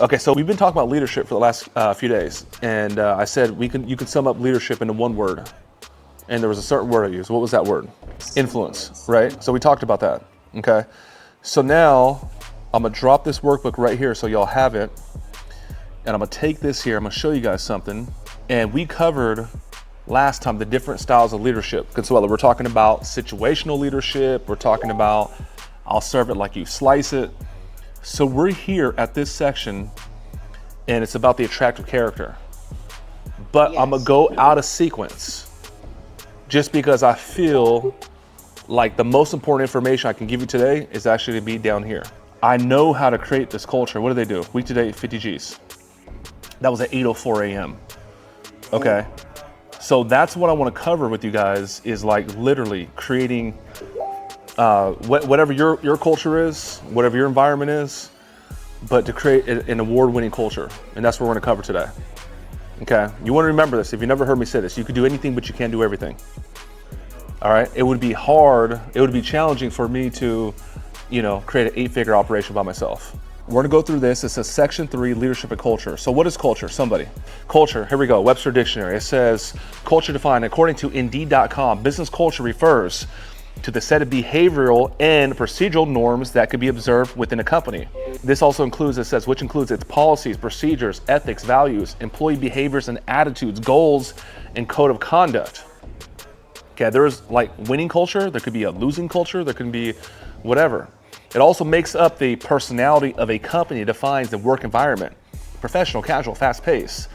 Okay, so we've been talking about leadership for the last few days, and I said you can sum up leadership into one word, and there was a certain word I used. What was that word? Influence, right? So we talked about that, okay? So now I'm gonna drop this workbook right here so y'all have it, and I'm gonna take this here, I'm gonna show you guys something, and we covered last time the different styles of leadership. Consuelo, we're talking about situational leadership, we're talking about I'll serve it like you slice it. So we're here at this section, and it's about the attractive character. But yes. I'm gonna go out of sequence, just because I feel like the most important information I can give you today is actually to be down here. I know how to create this culture. What do they do? Week to date, 50 Gs. That was at 8:04 a.m. Okay, so that's what I wanna cover with you guys, is like literally creating whatever your culture is, whatever your environment is, but to create an award-winning culture. And that's what we're gonna cover today. Okay, you wanna remember this. If you never heard me say this, you can do anything, but you can't do everything. All right, it would be hard, it would be challenging for me to, create an 8-figure operation by myself. We're gonna go through this. It says section 3, leadership and culture. So what is culture? Somebody. Culture, here we go, Webster Dictionary. It says, culture defined according to Indeed.com, business culture refers to the set of behavioral and procedural norms that could be observed within a company. This also includes, it says, which includes its policies, procedures, ethics, values, employee behaviors and attitudes, goals, and code of conduct. Okay, there's like winning culture, there could be a losing culture, there can be whatever. It also makes up the personality of a company, defines the work environment, professional, casual, fast pace.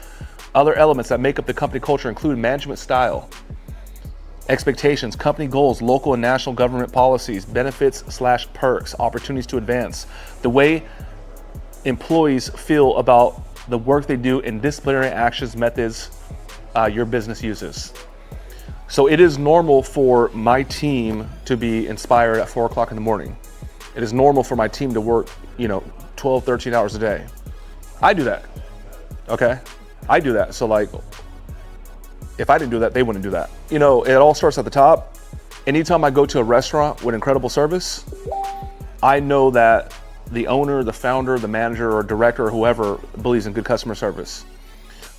Other elements that make up the company culture include management style, expectations, company goals, local and national government policies, benefits/perks, opportunities to advance, the way employees feel about the work they do, and disciplinary actions, methods your business uses. So it is normal for my team to be inspired at 4 o'clock in the morning. It is normal for my team to work, 12, 13 hours a day. I do that, okay? I do that, so like, if I didn't do that, they wouldn't do that. It all starts at the top. Anytime I go to a restaurant with incredible service, I know that the owner, the founder, the manager, or director, or whoever believes in good customer service.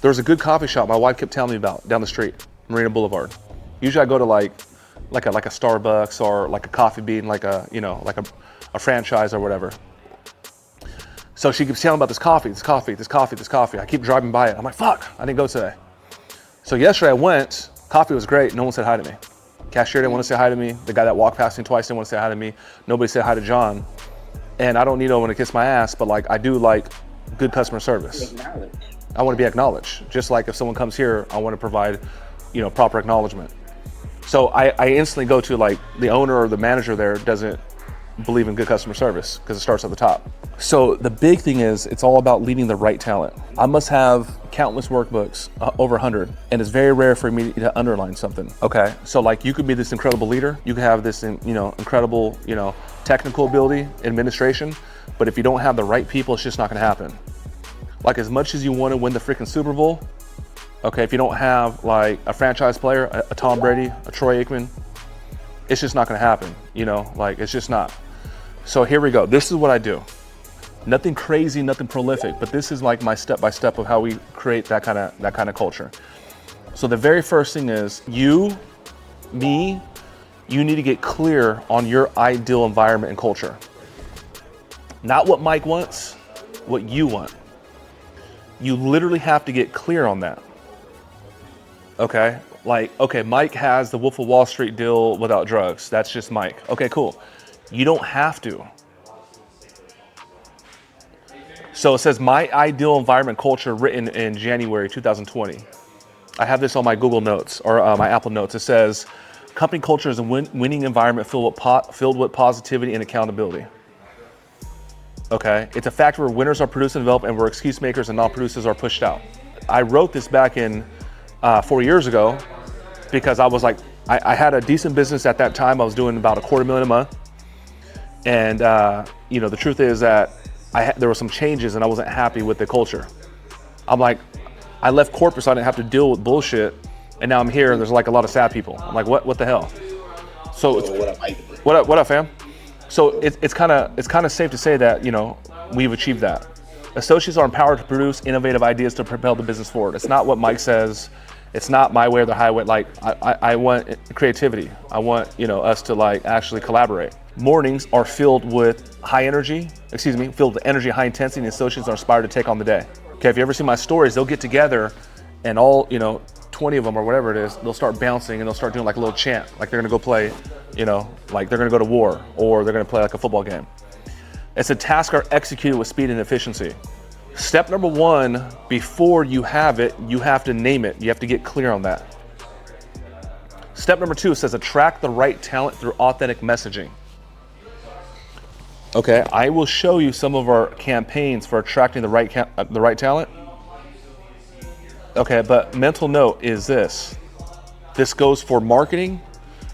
There's a good coffee shop my wife kept telling me about down the street, Marina Boulevard. Usually I go to like a Starbucks or like a Coffee Bean, like a franchise or whatever. So she keeps telling about this coffee. I keep driving by it. I'm like, fuck, I didn't go today. So yesterday I went, coffee was great, no one said hi to me. Cashier didn't want to say hi to me. The guy that walked past me twice didn't want to say hi to me. Nobody said hi to John. And I don't need no one to kiss my ass, but like I do like good customer service. I want to be acknowledged. Just like if someone comes here, I want to provide, proper acknowledgement. So I instantly go to like the owner or the manager there doesn't believe in good customer service because it starts at the top. So the big thing is it's all about leading the right talent. I must have countless workbooks, over 100, and it's very rare for me to underline something. Okay, so like you could be this incredible leader, you could have this incredible technical ability, administration, but if you don't have the right people, it's just not gonna happen. Like as much as you want to win the freaking Super Bowl, okay, if you don't have like a franchise player, a Tom Brady, a Troy Aikman, it's just not gonna happen, like it's just not. So here we go. This is what I do. Nothing crazy, nothing prolific, but this is like my step-by-step of how we create that kind of culture. So the very first thing is you need to get clear on your ideal environment and culture. Not what Mike wants, what you want. You literally have to get clear on that. Okay, Mike has the Wolf of Wall Street deal without drugs. That's just Mike. Okay, cool. You don't have to. So it says my ideal environment culture written in January 2020. I have this on my Google Notes or my Apple Notes. It says company culture is a winning environment filled with positivity and accountability. Okay, it's a factor where winners are produced and developed and where excuse makers and non-producers are pushed out. I wrote this back in 4 years ago because I was like, I had a decent business at that time. I was doing about $250,000 a month. And the truth is that there were some changes and I wasn't happy with the culture. I'm like, I left corporate so I didn't have to deal with bullshit, and now I'm here and there's like a lot of sad people. I'm like, what the hell? So what up, fam? So it's kind of safe to say that we've achieved that. Associates are empowered to produce innovative ideas to propel the business forward. It's not what Mike says. It's not my way or the highway. Like, I want creativity. I want, us to like actually collaborate. Mornings are filled with filled with energy, high intensity, and associates are inspired to take on the day. Okay, if you ever see my stories, they'll get together and all, 20 of them or whatever it is, they'll start bouncing and they'll start doing like a little chant, like they're gonna go play, like they're gonna go to war or they're gonna play like a football game. It's a task are executed with speed and efficiency. Step number one, before you have it, you have to name it. You have to get clear on that. Step number two says attract the right talent through authentic messaging. Okay, I will show you some of our campaigns for attracting the right talent. Okay, but mental note is this. This goes for marketing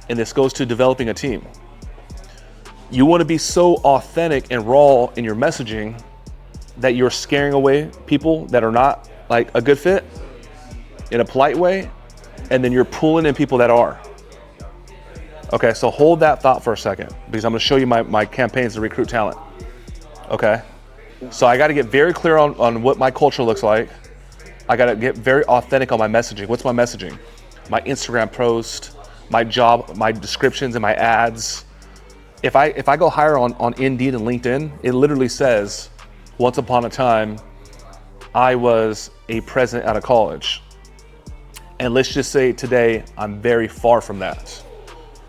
and this goes to developing a team. You want to be so authentic and raw in your messaging that you're scaring away people that are not like a good fit in a polite way, and then you're pulling in people that are. Okay, so hold that thought for a second because I'm gonna show you my campaigns to recruit talent. Okay, so I gotta get very clear on what my culture looks like. I gotta get very authentic on my messaging. What's my messaging? My Instagram post, my job, my descriptions and my ads. If I go hire on Indeed and LinkedIn, it literally says, once upon a time, I was a president out of college. And let's just say today, I'm very far from that.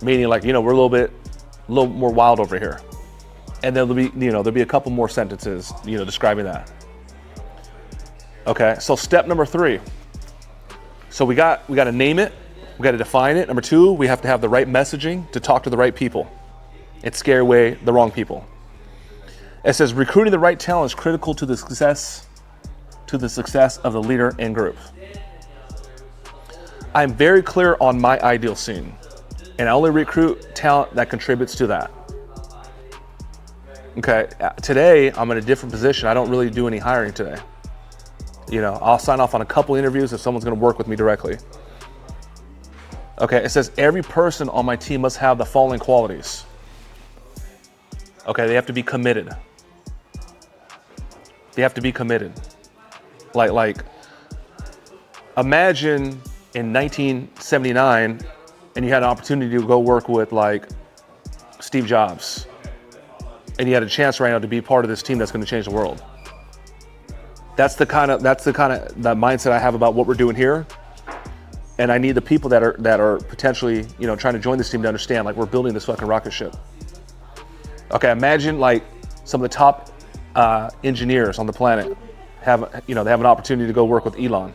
Meaning like, we're a little more wild over here. And there'll be a couple more sentences, describing that. Okay, so step number 3. So we got to name it, we got to define it. Number 2, we have to have the right messaging to talk to the right people and scare away the wrong people. It says recruiting the right talent is critical to the success of the leader and group. I'm very clear on my ideal scene, and I only recruit talent that contributes to that. Okay, today I'm in a different position. I don't really do any hiring today. I'll sign off on a couple interviews if someone's gonna work with me directly. Okay, it says every person on my team must have the following qualities. Okay, they have to be committed. They have to be committed. Like imagine in 1979 and you had an opportunity to go work with like Steve Jobs and you had a chance right now to be part of this team that's going to change the world. That's the kind of that mindset I have about what we're doing here. And I need the people that are potentially, trying to join this team to understand like we're building this fucking rocket ship. Okay, imagine like some of the top engineers on the planet they have an opportunity to go work with Elon.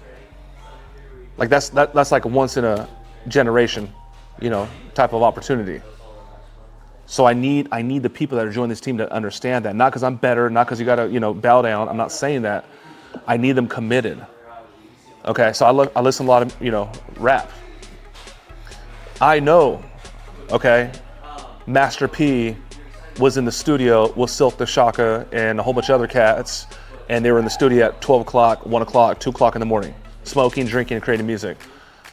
Like that's like a once in a generation, type of opportunity. So I need the people that are joining this team to understand that. Not because I'm better, not because you gotta, bow down. I'm not saying that. I need them committed. Okay, so I listen to a lot of, rap. I know, okay, Master P was in the studio with Silk the Shaka and a whole bunch of other cats, and they were in the studio at 12 o'clock, 1 o'clock, 2 o'clock in the morning, smoking, drinking, and creating music.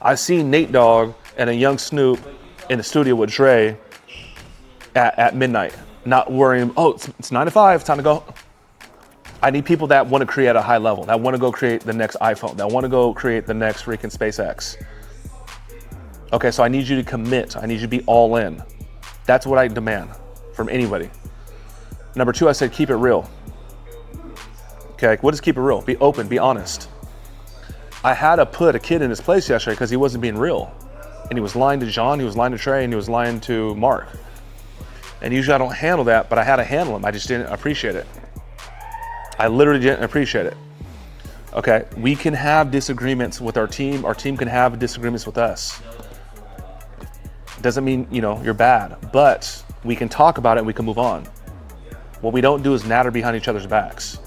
I've seen Nate Dogg and a young Snoop in the studio with Dre at midnight, not worrying, it's 9 to 5, time to go. I need people that want to create at a high level, that want to go create the next iPhone, that want to go create the next freaking SpaceX. Okay, so I need you to commit. I need you to be all in. That's what I demand from anybody. Number 2, I said keep it real. Okay, what does keep it real? Be open, be honest. I had to put a kid in his place yesterday because he wasn't being real. And he was lying to John, he was lying to Trey, and he was lying to Mark. And usually I don't handle that, but I had to handle him. I just didn't appreciate it. I literally didn't appreciate it. Okay, we can have disagreements with our team can have disagreements with us. Doesn't mean, you're bad, but we can talk about it and we can move on. What we don't do is natter behind each other's backs.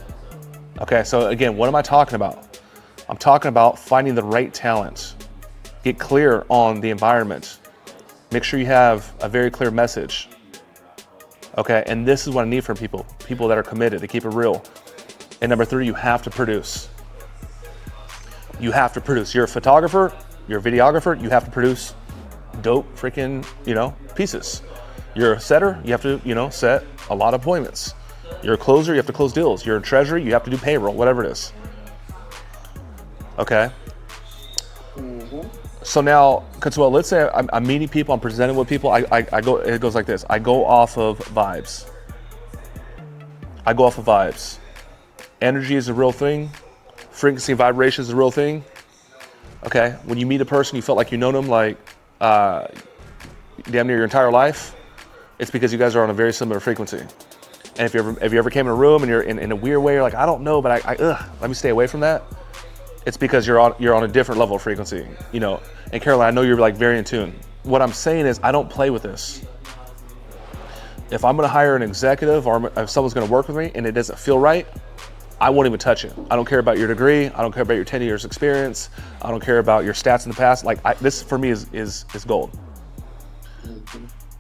Okay, so again, what am I talking about? I'm talking about finding the right talent. Get clear on the environment. Make sure you have a very clear message. Okay, and this is what I need from people that are committed, to keep it real. And number 3, you have to produce. You have to produce. You're a photographer, you're a videographer, you have to produce dope freaking, pieces. You're a setter, you have to, set a lot of appointments. You're a closer, you have to close deals. You're in treasury, you have to do payroll, whatever it is. Okay? So now, Consuelo, let's say I'm meeting people, I'm presenting with people, I go, it goes like this. I go off of vibes. Energy is a real thing. Frequency and vibration is a real thing. Okay? When you meet a person, you felt like you know them like damn near your entire life, it's because you guys are on a very similar frequency. And if you ever came in a room and you're in a weird way, you're like, I don't know, but let me stay away from that. It's because you're on a different level of frequency, you know. And Caroline, I know you're like very in tune. What I'm saying is I don't play with this. If I'm gonna hire an executive or if someone's gonna work with me and it doesn't feel right, I won't even touch it. I don't care about your degree. I don't care about your 10 years experience. I don't care about your stats in the past. Like this for me is gold.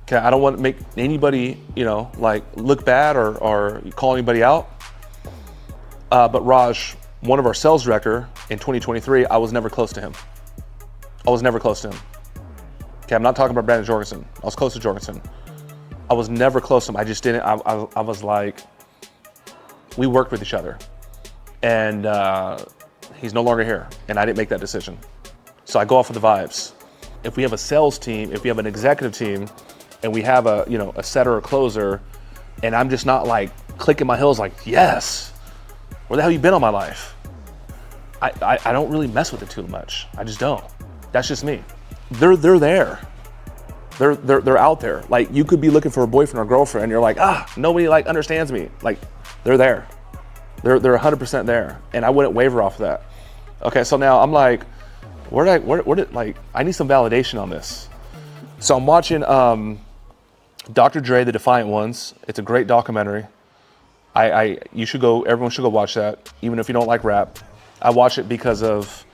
Okay, I don't want to make anybody, you know, like look bad or call anybody out. But Raj, one of our sales director in 2023, I was never close to him. Okay, I'm not talking about Brandon Jorgensen. I was close to Jorgensen. I was never close to him. I just didn't, I was like, we worked with each other. And he's no longer here. And I didn't make that decision. So I go off of the vibes. If we have a sales team, if we have an executive team, and we have a setter or closer, and I'm just not like clicking my heels like, yes, where the hell you been all my life? I don't really mess with it too much. I just don't. That's just me. They're there. They're out there. Like you could be looking for a boyfriend or girlfriend, and you're like, nobody like understands me. Like they're there. They're 100% there, and I wouldn't waver off of that. Okay, so now I'm like, where did I need some validation on this. So I'm watching Dr. Dre, The Defiant Ones. It's a great documentary. Everyone should go watch that, even if you don't like rap. I watch it because of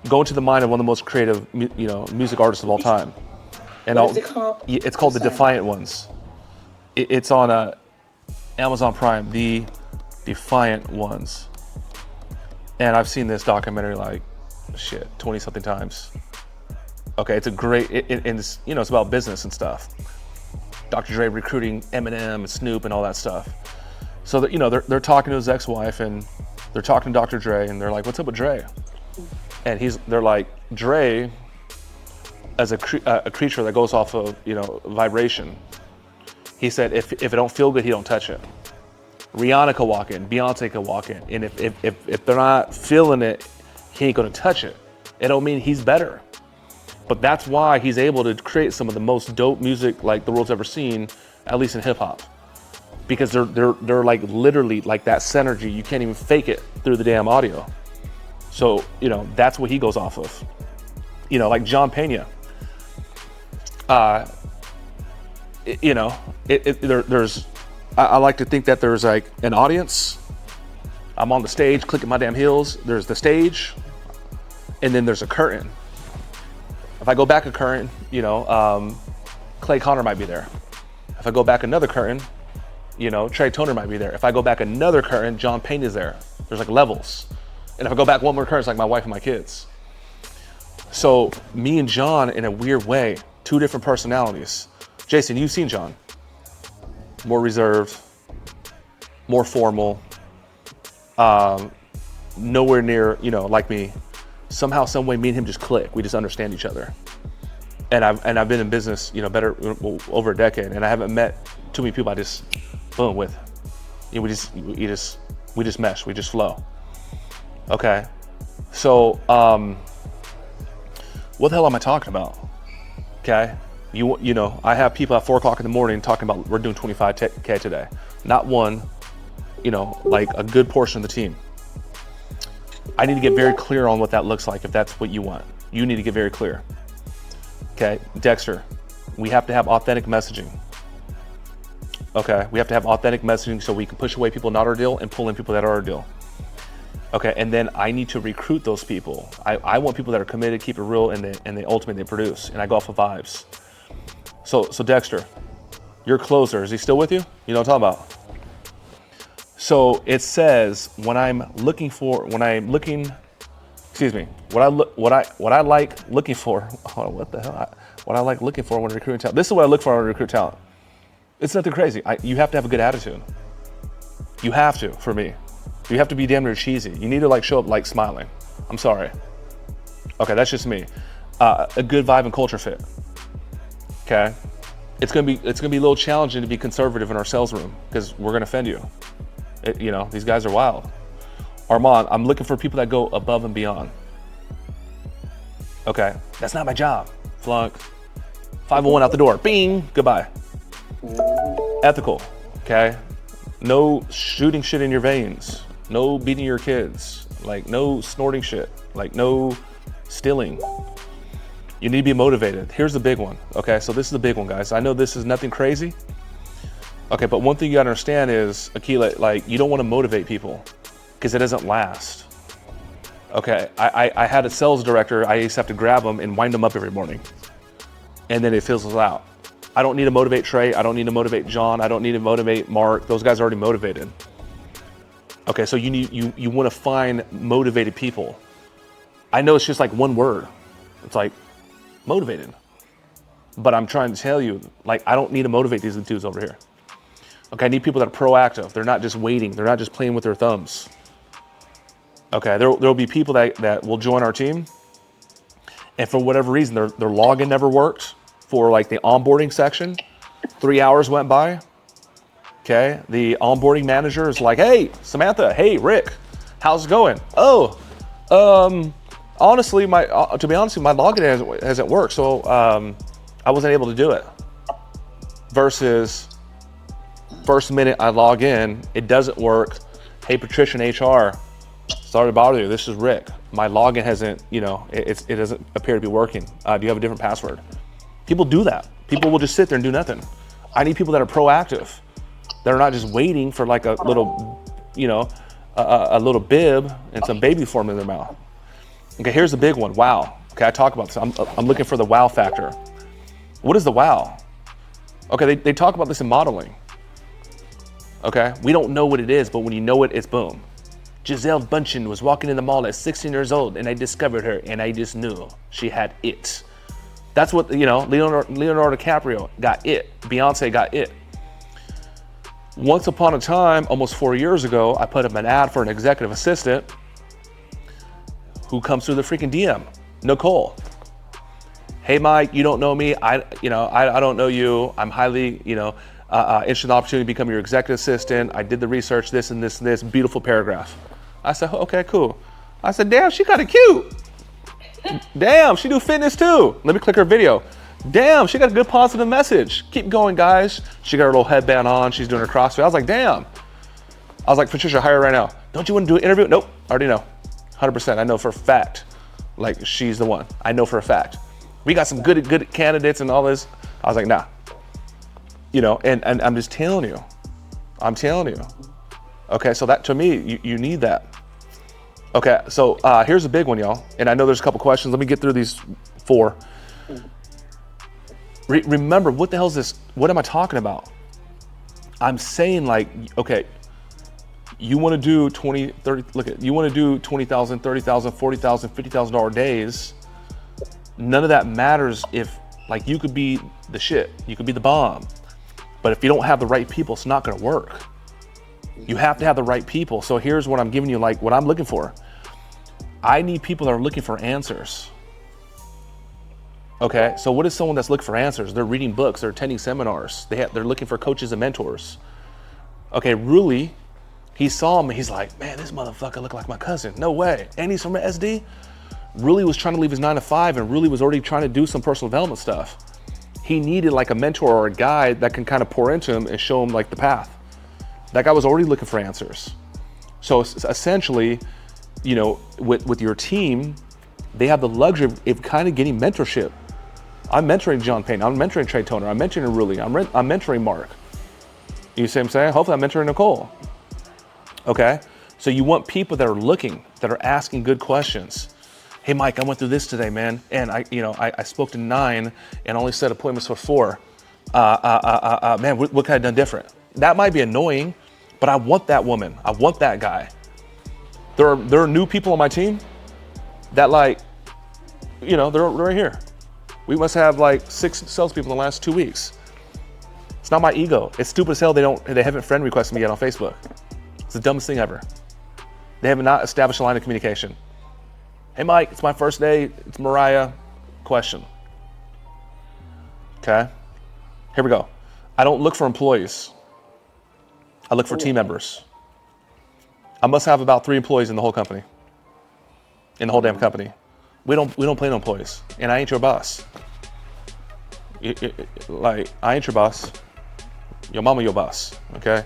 going to the mind of one of the most creative, music artists of all time. And what is it called? It's called The Defiant Ones. It's on Amazon Prime, The Defiant Ones. And I've seen this documentary like, 20 something times. Okay, it's a great, it's about business and stuff. Dr. Dre recruiting Eminem and Snoop and all that stuff. So that, they're talking to his ex-wife and they're talking to Dr. Dre and they're like, what's up with Dre? And they're like, Dre, as a creature that goes off of, vibration. He said, if it don't feel good, he don't touch it. Rihanna could walk in, Beyonce could walk in. And if they're not feeling it, he ain't gonna touch it. It don't mean he's better. But that's why he's able to create some of the most dope music like the world's ever seen, at least in hip hop. Because they're like literally like that synergy. You can't even fake it through the damn audio. So, that's what he goes off of. Like John Pena. I like to think that there's like an audience. I'm on the stage, clicking my damn heels. There's the stage, and then there's a curtain. If I go back a curtain, Clay Connor might be there. If I go back another curtain, Trey Toner might be there. If I go back another curtain, John Payne is there. There's like levels. And if I go back one more curtain, it's like my wife and my kids. So me and John, in a weird way, two different personalities. Jason, you've seen John. More reserved, more formal, nowhere near, like me. Somehow, some way, me and him just click. We just understand each other. And I've been in business, better over a decade, and I haven't met too many people I just boom with. We just mesh, we just flow. Okay, so what the hell am I talking about? Okay, I have people at 4 o'clock in the morning talking about we're doing 25K today. Not one, like a good portion of the team. I need to get very clear on what that looks like if that's what you want. You need to get very clear. Okay, Dexter, we have to have authentic messaging. Okay, we have to have authentic messaging so we can push away people not our deal and pull in people that are our deal. Okay, and then I need to recruit those people. I want people that are committed, keep it real, and they ultimately produce. And I go off of vibes. So Dexter, your closer, is he still with you? You know what I'm talking about? So it says what I like looking for. Hold on, what the hell? What I like looking for when recruiting talent. This is what I look for when I recruit talent. It's nothing crazy. You have to have a good attitude. You have to, for me. You have to be damn near cheesy. You need to like show up like smiling. I'm sorry. Okay, that's just me. A good vibe and culture fit. Okay, it's gonna be a little challenging to be conservative in our sales room because we're gonna offend you. You know, these guys are wild. Armand, I'm looking for people that go above and beyond. Okay, that's not my job. Flunk. 501 out the door. Bing. Goodbye. Ethical. Okay. No shooting shit in your veins. No beating your kids. Like no snorting shit. Like no stealing. You need to be motivated. Here's the big one. Okay, so this is the big one, guys. I know this is nothing crazy. Okay, but one thing you gotta understand is, Akila, like you don't want to motivate people because it doesn't last. Okay, I had a sales director. I used to have to grab them and wind them up every morning, and then it fizzles out. I don't need to motivate Trey. I don't need to motivate John. I don't need to motivate Mark. Those guys are already motivated. Okay, so you want to find motivated people. I know it's just like one word. It's like motivated. But I'm trying to tell you, like, I don't need to motivate these dudes over here. Okay, I need people that are proactive. They're not just waiting. They're not just playing with their thumbs. Okay, there'll be people that will join our team, and for whatever reason, their login never worked for like the onboarding section. 3 hours went by. Okay, the onboarding manager is like, "Hey, Samantha. Hey, Rick, how's it going? Oh, honestly, to be honest, my login hasn't worked, so I wasn't able to do it." Versus, first minute I log in, it doesn't work. Hey, Patricia in HR. Sorry to bother you. This is Rick. My login hasn't, it doesn't appear to be working. Do you have a different password? People do that. People will just sit there and do nothing. I need people that are proactive. That are not just waiting for like a little, a little bib and some baby formula in their mouth. Okay, here's the big one. Wow. Okay, I talk about this. I'm looking for the wow factor. What is the wow? Okay, they talk about this in modeling. Okay, we don't know what it is, but when you know it, it's boom. Giselle Bundchen was walking in the mall at 16 years old, and I discovered her, and I just knew she had it. That's what, Leonardo DiCaprio got it. Beyonce got it. Once upon a time, almost 4 years ago, I put up an ad for an executive assistant who comes through the freaking DM. Nicole. Hey, Mike, you don't know me. I don't know you. I'm highly, interested in the opportunity to become your executive assistant. I did the research, this and this and this. Beautiful paragraph. I said, okay, cool. I said, damn, she kind of cute. Damn, she do fitness too. Let me click her video. Damn, she got a good positive message. Keep going, guys. She got her little headband on. She's doing her CrossFit. I was like, damn. I was like, Patricia, hire her right now. Don't you want to do an interview? Nope, I already know. 100%. I know for a fact. Like, she's the one. I know for a fact. We got some good candidates and all this. I was like, nah. And I'm just telling you. I'm telling you. Okay, so that, to me, you need that. Okay, so here's a big one, y'all. And I know there's a couple questions. Let me get through these 4. Remember, what the hell is this? What am I talking about? I'm saying, like, okay, you want to do 20, 30, you want to do $20,000, $30,000, $40,000, $50,000 days. None of that matters if, like, you could be the shit. You could be the bomb. But if you don't have the right people, it's not going to work. You have to have the right people. So here's what I'm giving you, like, what I'm looking for. I need people that are looking for answers. Okay, so what is someone that's looking for answers? They're reading books, they're attending seminars, they're looking for coaches and mentors. Okay, Ruli, he saw me, he's like, man, this motherfucker look like my cousin. No way. And he's from SD? Ruli was trying to leave his 9 to 5, and Ruli was already trying to do some personal development stuff. He needed like a mentor or a guide that can kind of pour into him and show him like the path. That guy was already looking for answers. So essentially, with your team, they have the luxury of kind of getting mentorship. I'm mentoring John Payne. I'm mentoring Trey Toner. I'm mentoring Ruli. I'm mentoring Mark. You see what I'm saying? Hopefully I'm mentoring Nicole. Okay? So you want people that are looking, that are asking good questions. Hey, Mike, I went through this today, man. And I spoke to 9 and only set appointments for 4. Man, what could I have done different? That might be annoying, but I want that woman. I want that guy. There are new people on my team that they're right here. We must have like 6 salespeople in the last 2 weeks. It's not my ego. It's stupid as hell they haven't friend requested me yet on Facebook. It's the dumbest thing ever. They have not established a line of communication. Hey, Mike, it's my first day. It's Mariah. Question. Okay. Here we go. I don't look for employees. I look for team members. I must have about 3 employees in the whole company. In the whole damn company. We don't play no employees. And I ain't your boss. Like, I ain't your boss. Your mama your boss, okay?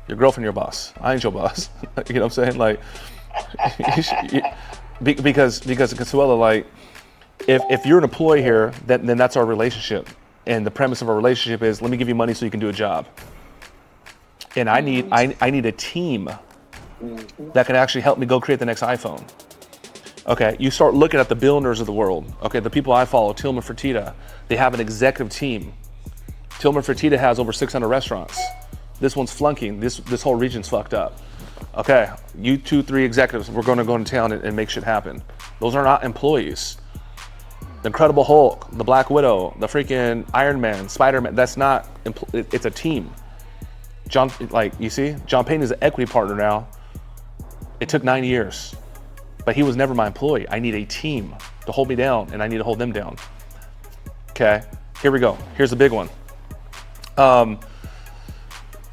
Your girlfriend your boss. I ain't your boss. You know what I'm saying? Like, because Consuela, like, if you're an employee here, then that's our relationship. And the premise of our relationship is, let me give you money so you can do a job. And I need a team that can actually help me go create the next iPhone. Okay, you start looking at the billionaires of the world. Okay, the people I follow, Tillman Fertitta, they have an executive team. Tillman Fertitta has over 600 restaurants. This one's flunking. This whole region's fucked up. Okay, you 2-3 executives, we're going to go into town and make shit happen. Those are not employees. The Incredible Hulk, the Black Widow, the freaking Iron Man, Spider-Man, that's not, it's a team. John, like, you see, John Payne is an equity partner now. It took 9 years, but he was never my employee. I need a team to hold me down, and I need to hold them down. Okay, here we go. Here's the big one.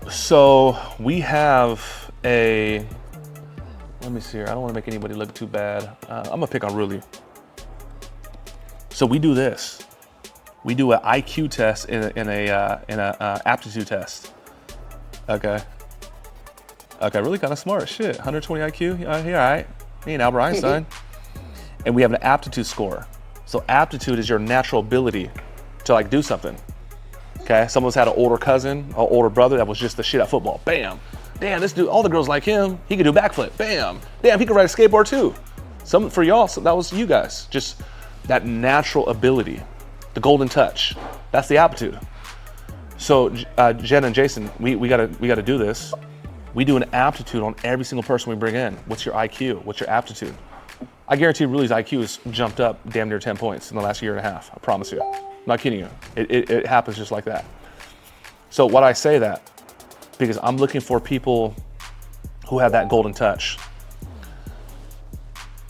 So we have a, let me see here. I don't want to make anybody look too bad. I'm gonna pick on Ruli. So we do this. We do an IQ test in a aptitude test. Okay. Okay, really kind of smart. Shit, 120 IQ. Yeah, all right. He ain't Albert Einstein. And we have an aptitude score. So aptitude is your natural ability to like do something. Okay, someone's had an older cousin, or older brother that was just the shit at football. Bam. Damn, this dude, all the girls like him. He could do backflip. Bam. Damn, he could ride a skateboard too. Some for y'all, so that was you guys. Just that natural ability, the golden touch. That's the aptitude. So Jen and Jason, we gotta do this. We do an aptitude on every single person we bring in. What's your IQ? What's your aptitude? I guarantee Ruli's IQ has jumped up damn near 10 points in the last year and a half. I promise you. I'm not kidding you. It happens just like that. So why do I say that? Because I'm looking for people who have that golden touch.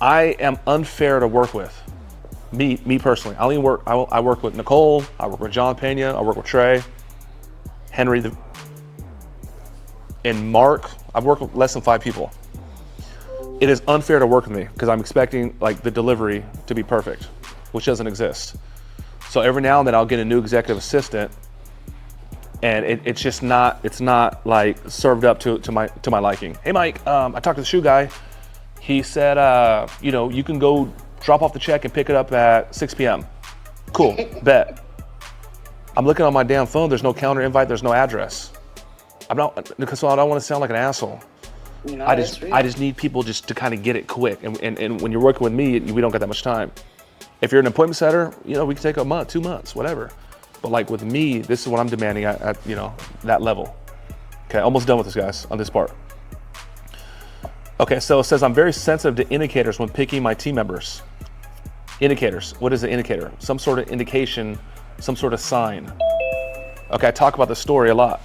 I am unfair to work with. Me personally. I work with Nicole, I work with John Pena, I work with Trey, Henry, and Mark. I've worked with less than 5 people. It is unfair to work with me because I'm expecting like the delivery to be perfect, which doesn't exist. So every now and then I'll get a new executive assistant, and it's just not, it's not like served up to my liking. Hey Mike, I talked to the shoe guy. He said, you know, you can go drop off the check and pick it up at 6 p.m. Cool, bet. I'm looking on my damn phone. There's no calendar invite. There's no address. I'm not, because I don't want to sound like an asshole. No, I just need people just to kind of get it quick. And when you're working with me, we don't get that much time. If you're an appointment setter, you know, we can take a month, 2 months, whatever. But like with me, this is what I'm demanding at you know, that level. Okay, almost done with this, guys, on this part. Okay, so it says I'm very sensitive to indicators when picking my team members. Indicators, what is an indicator? Some sort of indication, some sort of sign. Okay, I talk about this story a lot.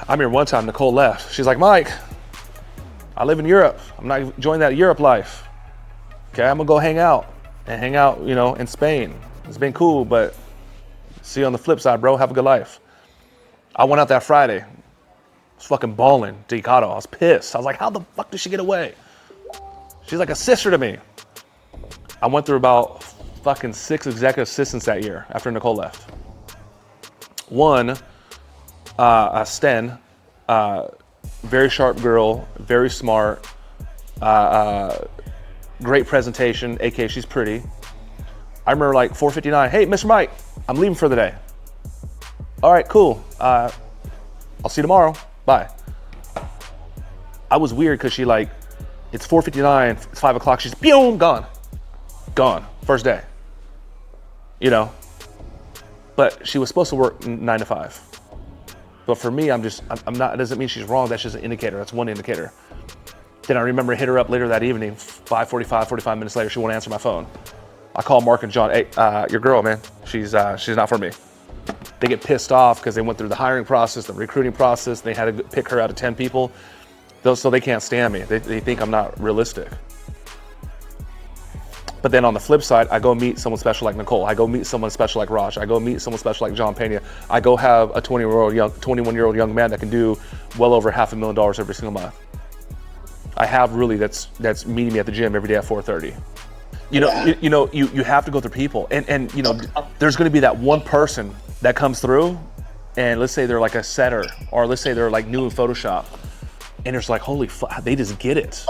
I'm here one time, Nicole left. She's like, Mike, I live in Europe. I'm not enjoying that Europe life. Okay, I'm gonna go hang out, you know, in Spain. It's been cool, but see you on the flip side, bro. Have a good life. I went out that Friday. I was fucking balling, Decado. I was pissed. I was like, how the fuck did she get away? She's like a sister to me. I went through about fucking 6 executive assistants that year after Nicole left. One, Sten, very sharp girl, very smart, great presentation, aka she's pretty. I remember like 4:59, hey, Mr. Mike, I'm leaving for the day. All right, cool. I'll see you tomorrow. Bye. I was weird because she like, it's 4:59, it's 5 o'clock, she's boom, gone. Gone, first day. You know, but she was supposed to work 9 to 5. But for me, I'm not, it doesn't mean she's wrong, that's just an indicator, that's one indicator. Then I remember hit her up later that evening, 45 minutes later, she won't answer my phone. I call Mark and John, hey, your girl, man, she's not for me. they get pissed off because they went through the hiring process, the recruiting process. They had to pick her out of 10 people. So they can't stand me. They think I'm not realistic. But then on the flip side, I go meet someone special like Nicole. I go meet someone special like Raj. I go meet someone special like John Pena. I go have a 21-year-old young man that can do well over $500,000 every single month. I have really that's meeting me at the gym every day at 4:30. You have to go through people, and there's going to be that one person that comes through, and let's say they're like a setter, or let's say they're like new in Photoshop, and it's like, holy fuck, they just get it.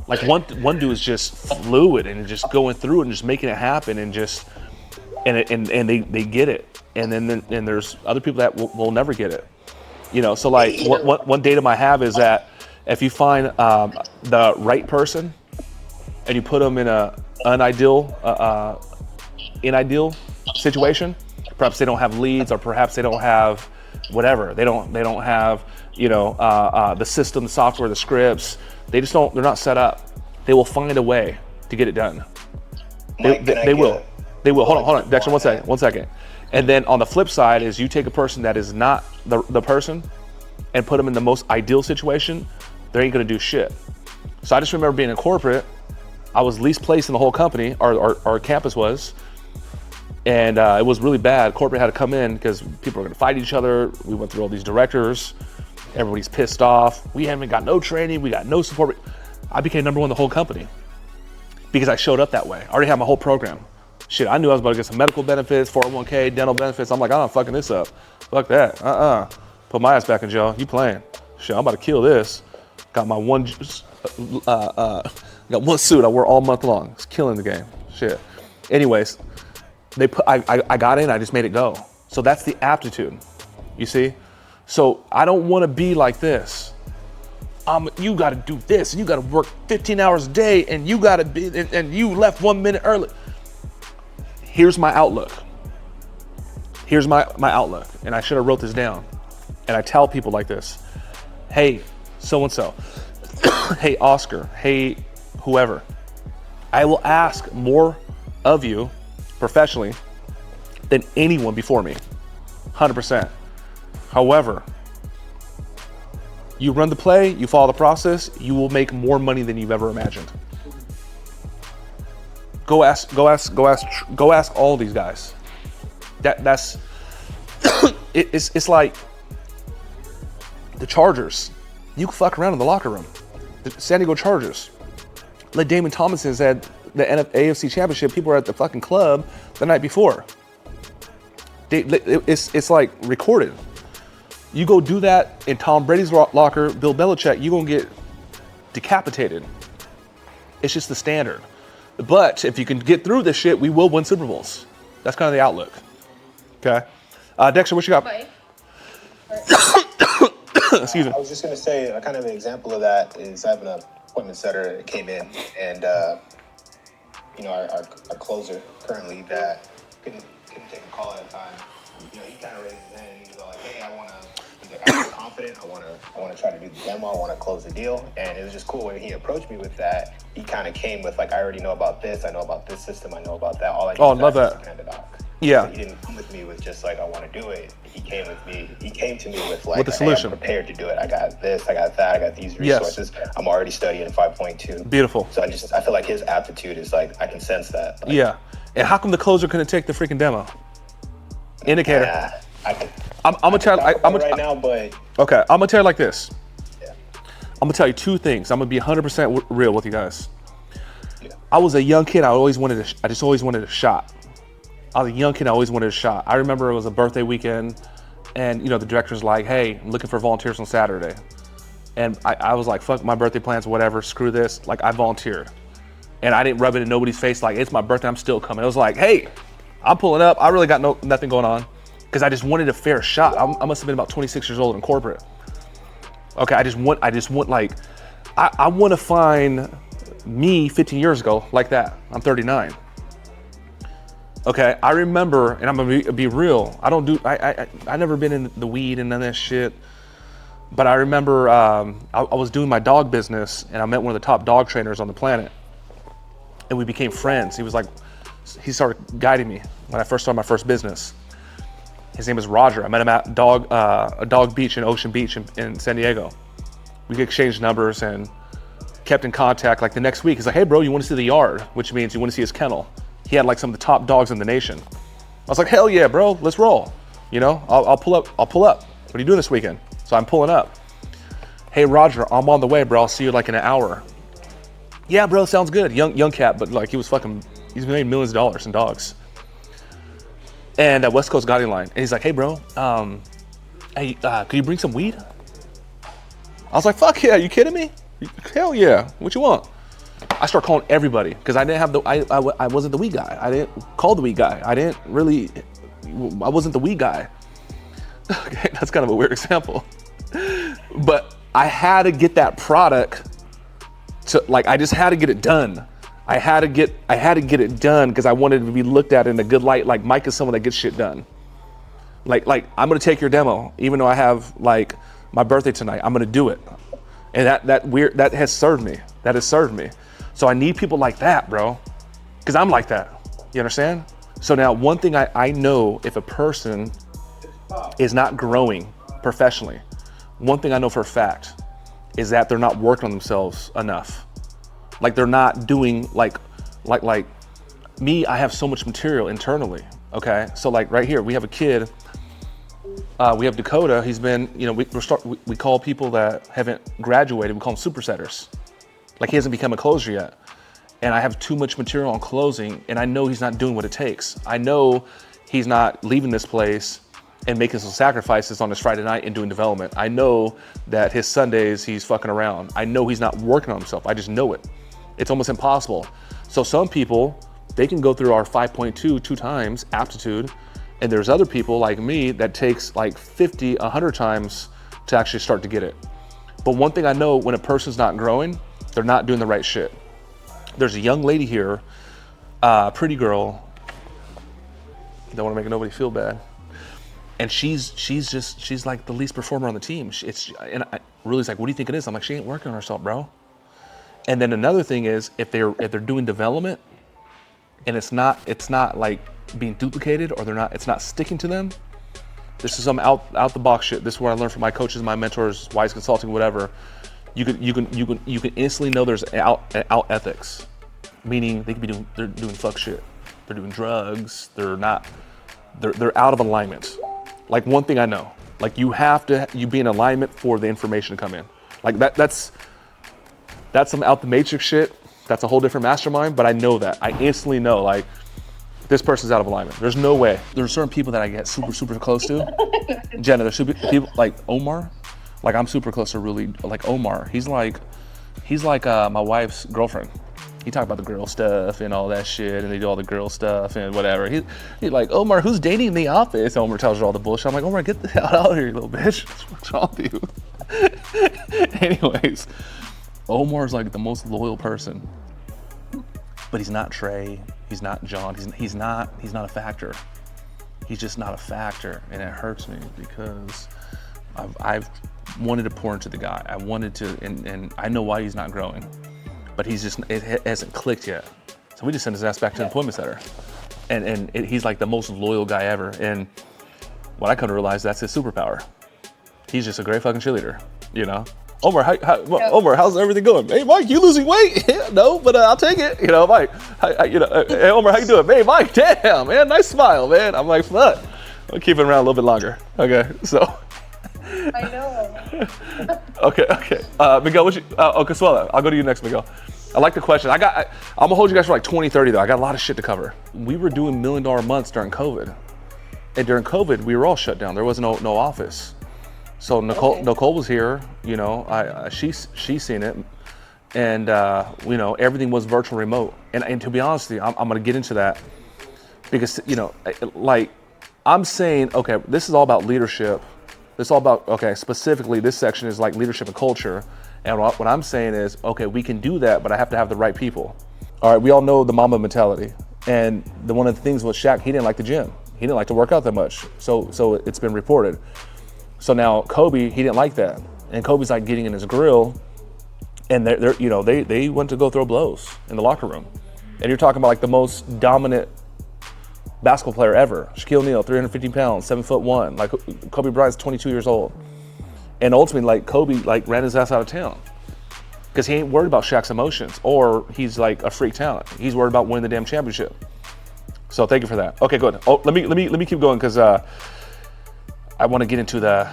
Like one dude is just fluid and just going through it and just making it happen and they get it. And then there's other people that will never get it. So like one datum I have is that if you find the right person and you put them in a ideal situation, perhaps they don't have leads, or perhaps they don't have whatever. They don't have the system, the software, the scripts. They're not set up. They will find a way to get it done. They will. Hold on, Dexter, one second. And then on the flip side is you take a person that is not the person and put them in the most ideal situation, they ain't gonna do shit. So I just remember being in corporate, I was least placed in the whole company, our campus was, and it was really bad. Corporate had to come in because people were gonna fight each other. We went through all these directors. Everybody's pissed off. We haven't got no training. We got no support. I became number one in the whole company because I showed up that way. I already had my whole program. Shit, I knew I was about to get some medical benefits, 401k, dental benefits. I'm like, I'm not fucking this up. Fuck that. Put my ass back in jail. You playing? Shit, I'm about to kill this. Got my one suit I wore all month long. It's killing the game. Shit. Anyways, I got in. I just made it go. So that's the aptitude. You see. So I don't want to be like this. You got to do this, and you got to work 15 hours a day, and you got to be, and you left 1 minute early. Here's my outlook. Here's my outlook, and I should have wrote this down. And I tell people like this: hey, so and so, hey Oscar, hey whoever. I will ask more of you professionally than anyone before me, 100%. However, you run the play, you follow the process, you will make more money than you've ever imagined. Go ask all these guys. That's it's like the Chargers. You can fuck around in the locker room. The San Diego Chargers. Like Damon Tomlinson said, the AFC Championship, people were at the fucking club the night before. It's like recorded. You go do that in Tom Brady's locker, Bill Belichick, you're going to get decapitated. It's just the standard. But if you can get through this shit, we will win Super Bowls. That's kind of the outlook. Okay? Dexter, what you got? Excuse me. I was just going to say, kind of an example of that is I have an appointment setter that came in, and our closer currently that couldn't take a call at a time. He kind of raised his hand and he was like, hey, I'm confident. I want to try to do the demo. I want to close the deal. And it was just cool when he approached me with that. He kind of came with like, I already know about this. I know about this system. I know about that. All I need love that. Yeah. So he didn't come with me with just like, I want to do it. He came to me with like, with the solution. Hey, I'm prepared to do it. I got this. I got that. I got these resources. Yes. I'm already studying 5.2. Beautiful. So I feel like his aptitude is like, I can sense that. Like, yeah. And how come the closer couldn't take the freaking demo? Indicator. I'm gonna tell right now, but okay, I'm gonna tell you like this. Yeah. I'm gonna tell you two things. I'm gonna be 100% real with you guys. Yeah. I was a young kid. I just always wanted a shot. I was a young kid. I always wanted a shot. I remember it was a birthday weekend, and the director's like, "Hey, I'm looking for volunteers on Saturday," and I was like, "Fuck my birthday plans, whatever. Screw this." Like I volunteered, and I didn't rub it in nobody's face. Like it's my birthday. I'm still coming. It was like, "Hey, I'm pulling up. I really got nothing going on." Because I just wanted a fair shot. I must have been about 26 years old in corporate. Okay, I want to find me 15 years ago like that. I'm 39. Okay, I remember, and I'm gonna be real. I never been in the weed and none of that shit. But I remember I was doing my dog business, and I met one of the top dog trainers on the planet, and we became friends. He started guiding me when I first started my first business. His name is Roger. I met him at Dog Beach in Ocean Beach in San Diego. We exchanged numbers and kept in contact. Like the next week, he's like, hey bro, you want to see the yard? Which means you want to see his kennel. He had like some of the top dogs in the nation. I was like, hell yeah, bro, let's roll. You know, I'll pull up. What are you doing this weekend? So I'm pulling up. Hey Roger, I'm on the way, bro. I'll see you like in an hour. Yeah, bro, sounds good. Young cat, but like he's made millions of dollars in dogs. And at West Coast Guiding Line, and he's like, hey bro, hey, could you bring some weed? I was like, fuck yeah, you kidding me? Hell yeah, what you want? I start calling everybody because I didn't have I wasn't the weed guy. I didn't call the weed guy. I wasn't the weed guy. Okay, that's kind of a weird example. But I had to get that product to, like, I just had to get it done. I had to get it done because I wanted to be looked at in a good light. Like, Mike is someone that gets shit done. Like I'm gonna take your demo, even though I have like my birthday tonight. I'm gonna do it, and that has served me. That has served me. So I need people like that, bro, because I'm like that. You understand? So now, one thing I know, if a person is not growing professionally, one thing I know for a fact is that they're not working on themselves enough. Like they're not doing like me. I have so much material internally. Okay, so like right here, we have a kid. We have Dakota. He's been, you know, we call people that haven't graduated, we call them supersetters. Like he hasn't become a closer yet. And I have too much material on closing, and I know he's not doing what it takes. I know he's not leaving this place and making some sacrifices on his Friday night and doing development. I know that his Sundays he's fucking around. I know he's not working on himself. I just know it. It's almost impossible. So some people, they can go through our 5.2 two times aptitude, and there's other people like me that takes like 50, 100 times to actually start to get it. But one thing I know, when a person's not growing, they're not doing the right shit. There's a young lady here, pretty girl. Don't want to make nobody feel bad. And she's like the least performer on the team. And I really like, what do you think it is? I'm like, she ain't working on herself, bro. And then another thing is, if they're doing development, and it's not like being duplicated, or it's not sticking to them. This is some out the box shit. This is what I learned from my coaches, my mentors, Wise Consulting, whatever. You can instantly know there's out ethics, meaning they're doing fuck shit. They're doing drugs. They're out of alignment. Like, one thing I know, like you be in alignment for the information to come in. Like that's some out the matrix shit. That's a whole different mastermind, but I know that. I instantly know, like, this person's out of alignment. There's no way. There's certain people that I get super, super close to. Jenna, there's super people like Omar. Like, I'm super close to really, like, Omar. He's like my wife's girlfriend. He talk about the girl stuff and all that shit, and they do all the girl stuff and whatever. He's like, Omar, who's dating in the office? Omar tells her all the bullshit. I'm like, Omar, get the hell out of here, you little bitch. What's wrong with you? Anyways, Omar's like the most loyal person, but he's not Trey. He's not John. He's not a factor. He's just not a factor, and it hurts me because I've wanted to pour into the guy. I wanted to, and I know why he's not growing, but it hasn't clicked yet. So we just sent his ass back to the appointment center, and he's like the most loyal guy ever. And what I come to realize, that's his superpower. He's just a great fucking cheerleader, you know. Omar, Omar, how's everything going? Hey, Mike, you losing weight? Yeah, no, but I'll take it. You know, Mike, hey, Omar, how you doing? Hey, Mike, damn, man, nice smile, man. I'm like, fuck, I'll keep it around a little bit longer. Okay, so. I know. Okay. Miguel, Consuela, I'll go to you next, Miguel. I like the question. I'm gonna hold you guys for like 20, 30 though. I got a lot of shit to cover. We were doing $1 million months during COVID. And during COVID, we were all shut down. There was no office. So Nicole was here, you know, she's seen it. And, you know, everything was virtual remote. And to be honest with you, I'm gonna get into that because, you know, like, I'm saying, okay, this is all about leadership. This is all about, okay, specifically this section is like leadership and culture. And what I'm saying is, okay, we can do that, but I have to have the right people. All right, we all know the Mamba mentality. And one of the things with Shaq, he didn't like the gym. He didn't like to work out that much. So it's been reported. So now Kobe, he didn't like that. And Kobe's like getting in his grill, and they're you know, they went to go throw blows in the locker room. And you're talking about like the most dominant basketball player ever. Shaquille O'Neal, 350 pounds, 7'1". Like Kobe Bryant's 22 years old. And ultimately, like Kobe, like ran his ass out of town because he ain't worried about Shaq's emotions, or he's like a freak talent. He's worried about winning the damn championship. So thank you for that. Okay, good. Oh, let me keep going because I want to get into the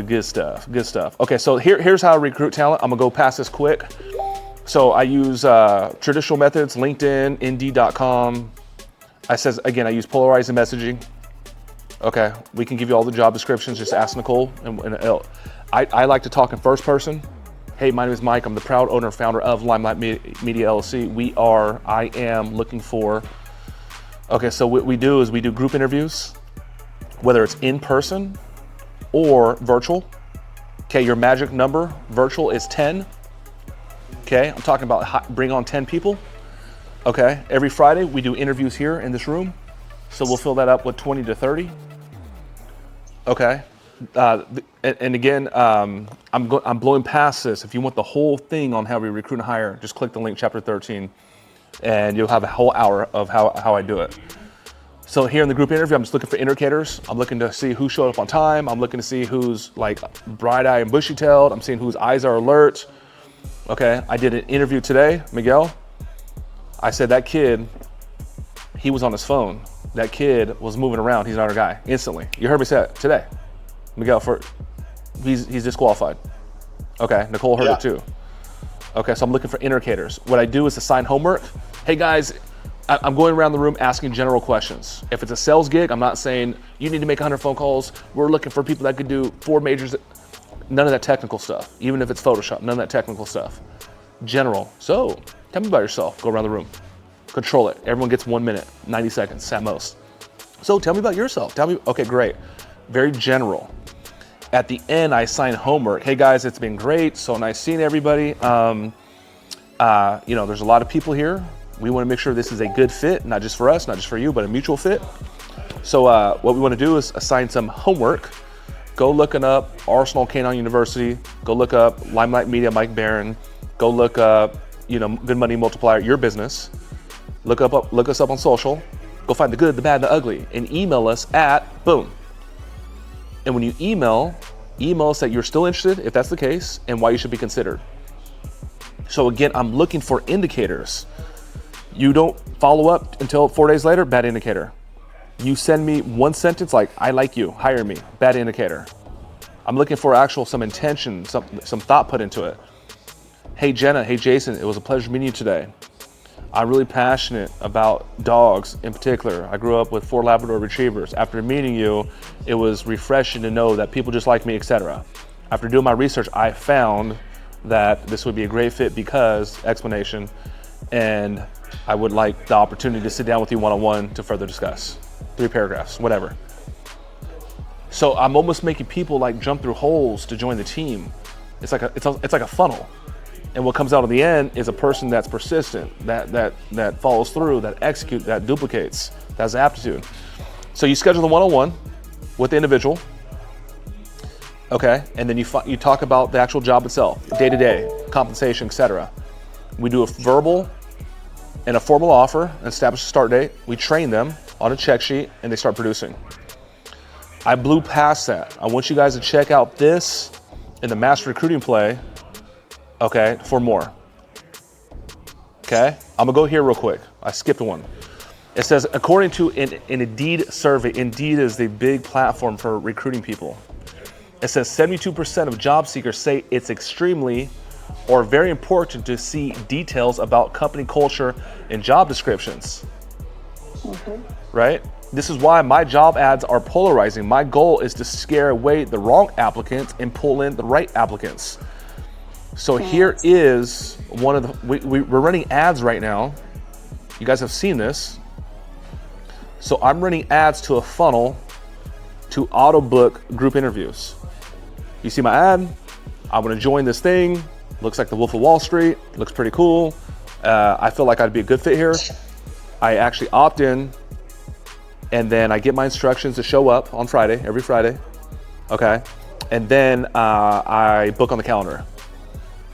good stuff. Good stuff. Okay, so here's how I recruit talent. I'm gonna go past this quick. So I use traditional methods: LinkedIn, Indeed.com. I use polarizing messaging. Okay, we can give you all the job descriptions. Just ask Nicole, and I like to talk in first person. Hey, my name is Mike. I'm the proud owner and founder of Limelight Media LLC. I am looking for. Okay, so what we do is we do group interviews, whether it's in person or virtual. Okay, your magic number virtual is 10. Okay, I'm talking about bring on 10 people. Okay, every Friday we do interviews here in this room. So we'll fill that up with 20 to 30. Okay, and again, I'm blowing past this. If you want the whole thing on how we recruit and hire, just click the link, chapter 13, and you'll have a whole hour of how I do it. So here in the group interview, I'm just looking for indicators. I'm looking to see who showed up on time. I'm looking to see who's like bright-eyed and bushy-tailed. I'm seeing whose eyes are alert. Okay, I did an interview today, Miguel. I said that kid, he was on his phone. That kid was moving around. He's not our guy. Instantly. You heard me say it today. Miguel, he's disqualified. Okay, Nicole heard it too. Okay, so I'm looking for indicators. What I do is assign homework. Hey guys, I'm going around the room asking general questions. If it's a sales gig, I'm not saying you need to make 100 phone calls. We're looking for people that could do 4 majors. None of that technical stuff. Even if it's Photoshop, none of that technical stuff. General. So, tell me about yourself. Go around the room. Control it. Everyone gets 1 minute, 90 seconds at most. So tell me about yourself. Okay, great. Very general. At the end, I assign homework. Hey guys, it's been great. So nice seeing everybody. There's a lot of people here. We want to make sure this is a good fit, not just for us, not just for you, but a mutual fit. So what we want to do is assign some homework. Go looking up Arsenal Canine University. Go look up Limelight Media, Mike Barron. Go look up, Good Money Multiplier, your business. Look us up on social. Go find the good, the bad, the ugly, and email us at boom. And when you email us that you're still interested, if that's the case, and why you should be considered. So again, I'm looking for indicators. You don't follow up until 4 days later, bad indicator. You send me one sentence like, I like you, hire me, bad indicator. I'm looking for some intention, some thought put into it. Hey Jenna, hey Jason, it was a pleasure meeting you today. I'm really passionate about dogs in particular. I grew up with 4 Labrador Retrievers. After meeting you, it was refreshing to know that people just like me, etc. After doing my research, I found that this would be a great fit because, explanation, and I would like the opportunity to sit down with you one-on-one to further discuss. 3 paragraphs, whatever. So I'm almost making people like jump through holes to join the team. It's like a funnel. And what comes out in the end is a person that's persistent, that follows through, that executes, that duplicates, that has aptitude. So you schedule the one-on-one with the individual, okay, and then you talk about the actual job itself, day-to-day, compensation, etc. We do a verbal and a formal offer, and establish a start date. We train them on a check sheet, and they start producing. I blew past that. I want you guys to check out this in the Master Recruiting Play. Okay, for more. Okay, I'm gonna go here real quick. I skipped one. It says, according to an Indeed survey, Indeed is the big platform for recruiting people. It says 72% of job seekers say it's extremely or very important to see details about company culture in job descriptions. Right? This is why my job ads are polarizing. My goal is to scare away the wrong applicants and pull in the right applicants. So here is one of the, we're running ads right now. You guys have seen this. So I'm running ads to a funnel to auto book group interviews. You see my ad? I want to join this thing. Looks like the Wolf of Wall Street. Looks pretty cool. I feel like I'd be a good fit here. I actually opt in, and then I get my instructions to show up on Friday, every Friday. Okay. And then I book on the calendar.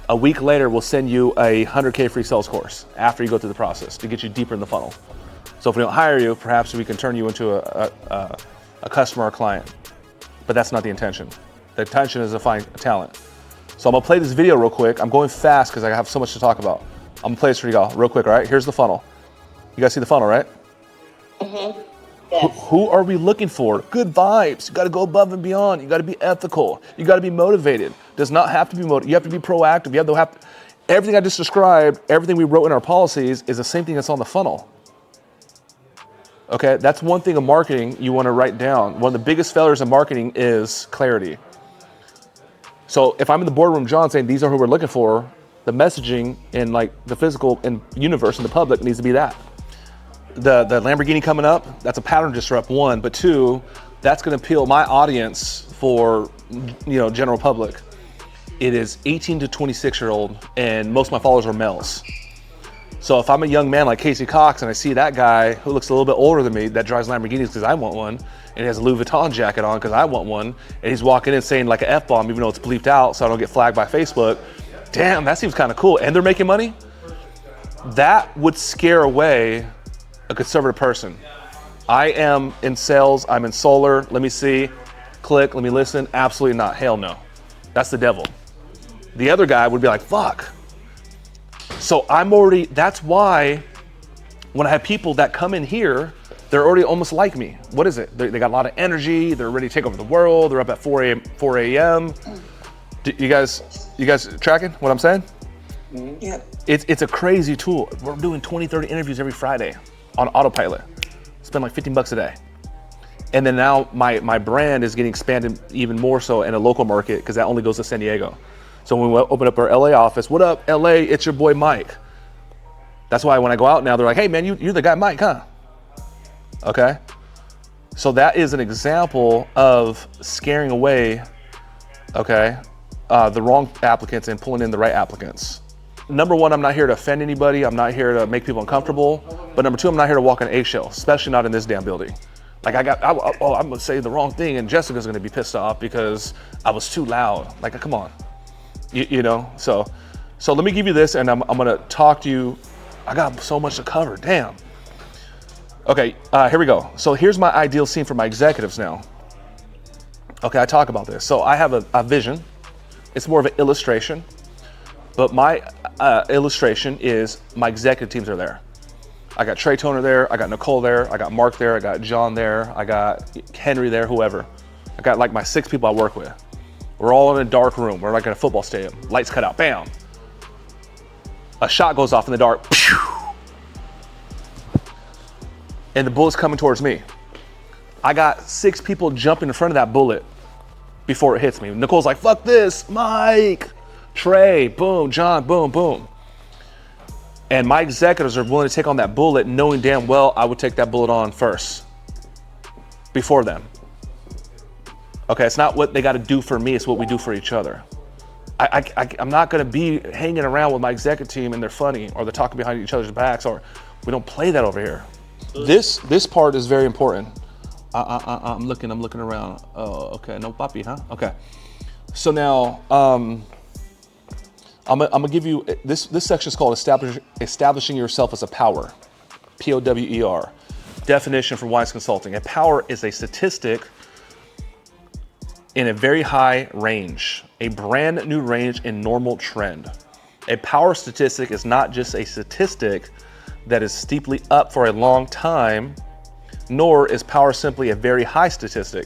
A week later, we'll send you a 100K free sales course after you go through the process to get you deeper in the funnel. So if we don't hire you, perhaps we can turn you into a customer or client. But that's not the intention. The intention is to find talent. So I'm gonna play this video real quick. I'm going fast because I have so much to talk about. I'm gonna play this for you all real quick, all right? Here's the funnel. You guys see the funnel, right? Mm-hmm. Yes. Who are we looking for? Good vibes. You gotta go above and beyond. You gotta be ethical. You gotta be motivated. Does not have to be motivated. You have to be proactive. You have to everything I just described, everything we wrote in our policies is the same thing that's on the funnel. Okay, that's one thing of marketing you wanna write down. One of the biggest failures in marketing is clarity. So if I'm in the boardroom, John, saying these are who we're looking for, the messaging in like the physical and universe and the public needs to be that. The Lamborghini coming up, that's a pattern disrupt, one, but two, that's gonna appeal my audience for, general public. It is 18 to 26-year-old, and most of my followers are males. So if I'm a young man like Casey Cox and I see that guy who looks a little bit older than me that drives Lamborghinis because I want one, and he has a Louis Vuitton jacket on because I want one, and he's walking in saying like an F-bomb even though it's bleeped out so I don't get flagged by Facebook, damn, that seems kind of cool, and they're making money? That would scare away a conservative person. I am in sales, I'm in solar, let me see, click, let me listen, absolutely not, hell no. That's the devil. The other guy would be like, fuck. So that's why when I have people that come in here, they're already almost like me. What is it? They got a lot of energy, they're ready to take over the world, they're up at 4 a.m. You guys tracking what I'm saying? Yeah. It's a crazy tool. We're doing 20, 30 interviews every Friday on autopilot. Spend like $15 a day. And then now my brand is getting expanded even more so in a local market because that only goes to San Diego. So when we open up our LA office, what up LA, it's your boy Mike. That's why when I go out now, they're like, hey man, you're the guy Mike, huh? Okay. So that is an example of scaring away, okay, the wrong applicants and pulling in the right applicants. Number one, I'm not here to offend anybody. I'm not here to make people uncomfortable. But number two, I'm not here to walk on eggshells, especially not in this damn building. Like I'm gonna say the wrong thing and Jessica's gonna be pissed off because I was too loud. Like, come on, So let me give you this and I'm gonna talk to you. I got so much to cover, damn. Okay, here we go. So here's my ideal scene for my executives now. Okay, I talk about this. So I have a vision. It's more of an illustration. But my illustration is my executive teams are there. I got Trey Toner there, I got Nicole there, I got Mark there, I got John there, I got Henry there, whoever. I got like my 6 people I work with. We're all in a dark room. We're like in a football stadium. Lights cut out, bam. A shot goes off in the dark, pew! And the bullet's coming towards me. I got 6 people jumping in front of that bullet before it hits me. Nicole's like, fuck this, Mike. Trey, boom, John, boom, boom. And my executives are willing to take on that bullet knowing damn well I would take that bullet on first, before them. Okay, it's not what they gotta do for me, it's what we do for each other. I'm not gonna be hanging around with my executive team and they're funny, or they're talking behind each other's backs, or we don't play that over here. This part is very important. I'm looking around. Oh, okay, no papi, huh? Okay. So now, I'm gonna give you, this section is called establishing yourself as a power, P-O-W-E-R. Definition from Wise Consulting. A power is a statistic in a very high range, a brand new range in normal trend. A power statistic is not just a statistic that is steeply up for a long time, nor is power simply a very high statistic.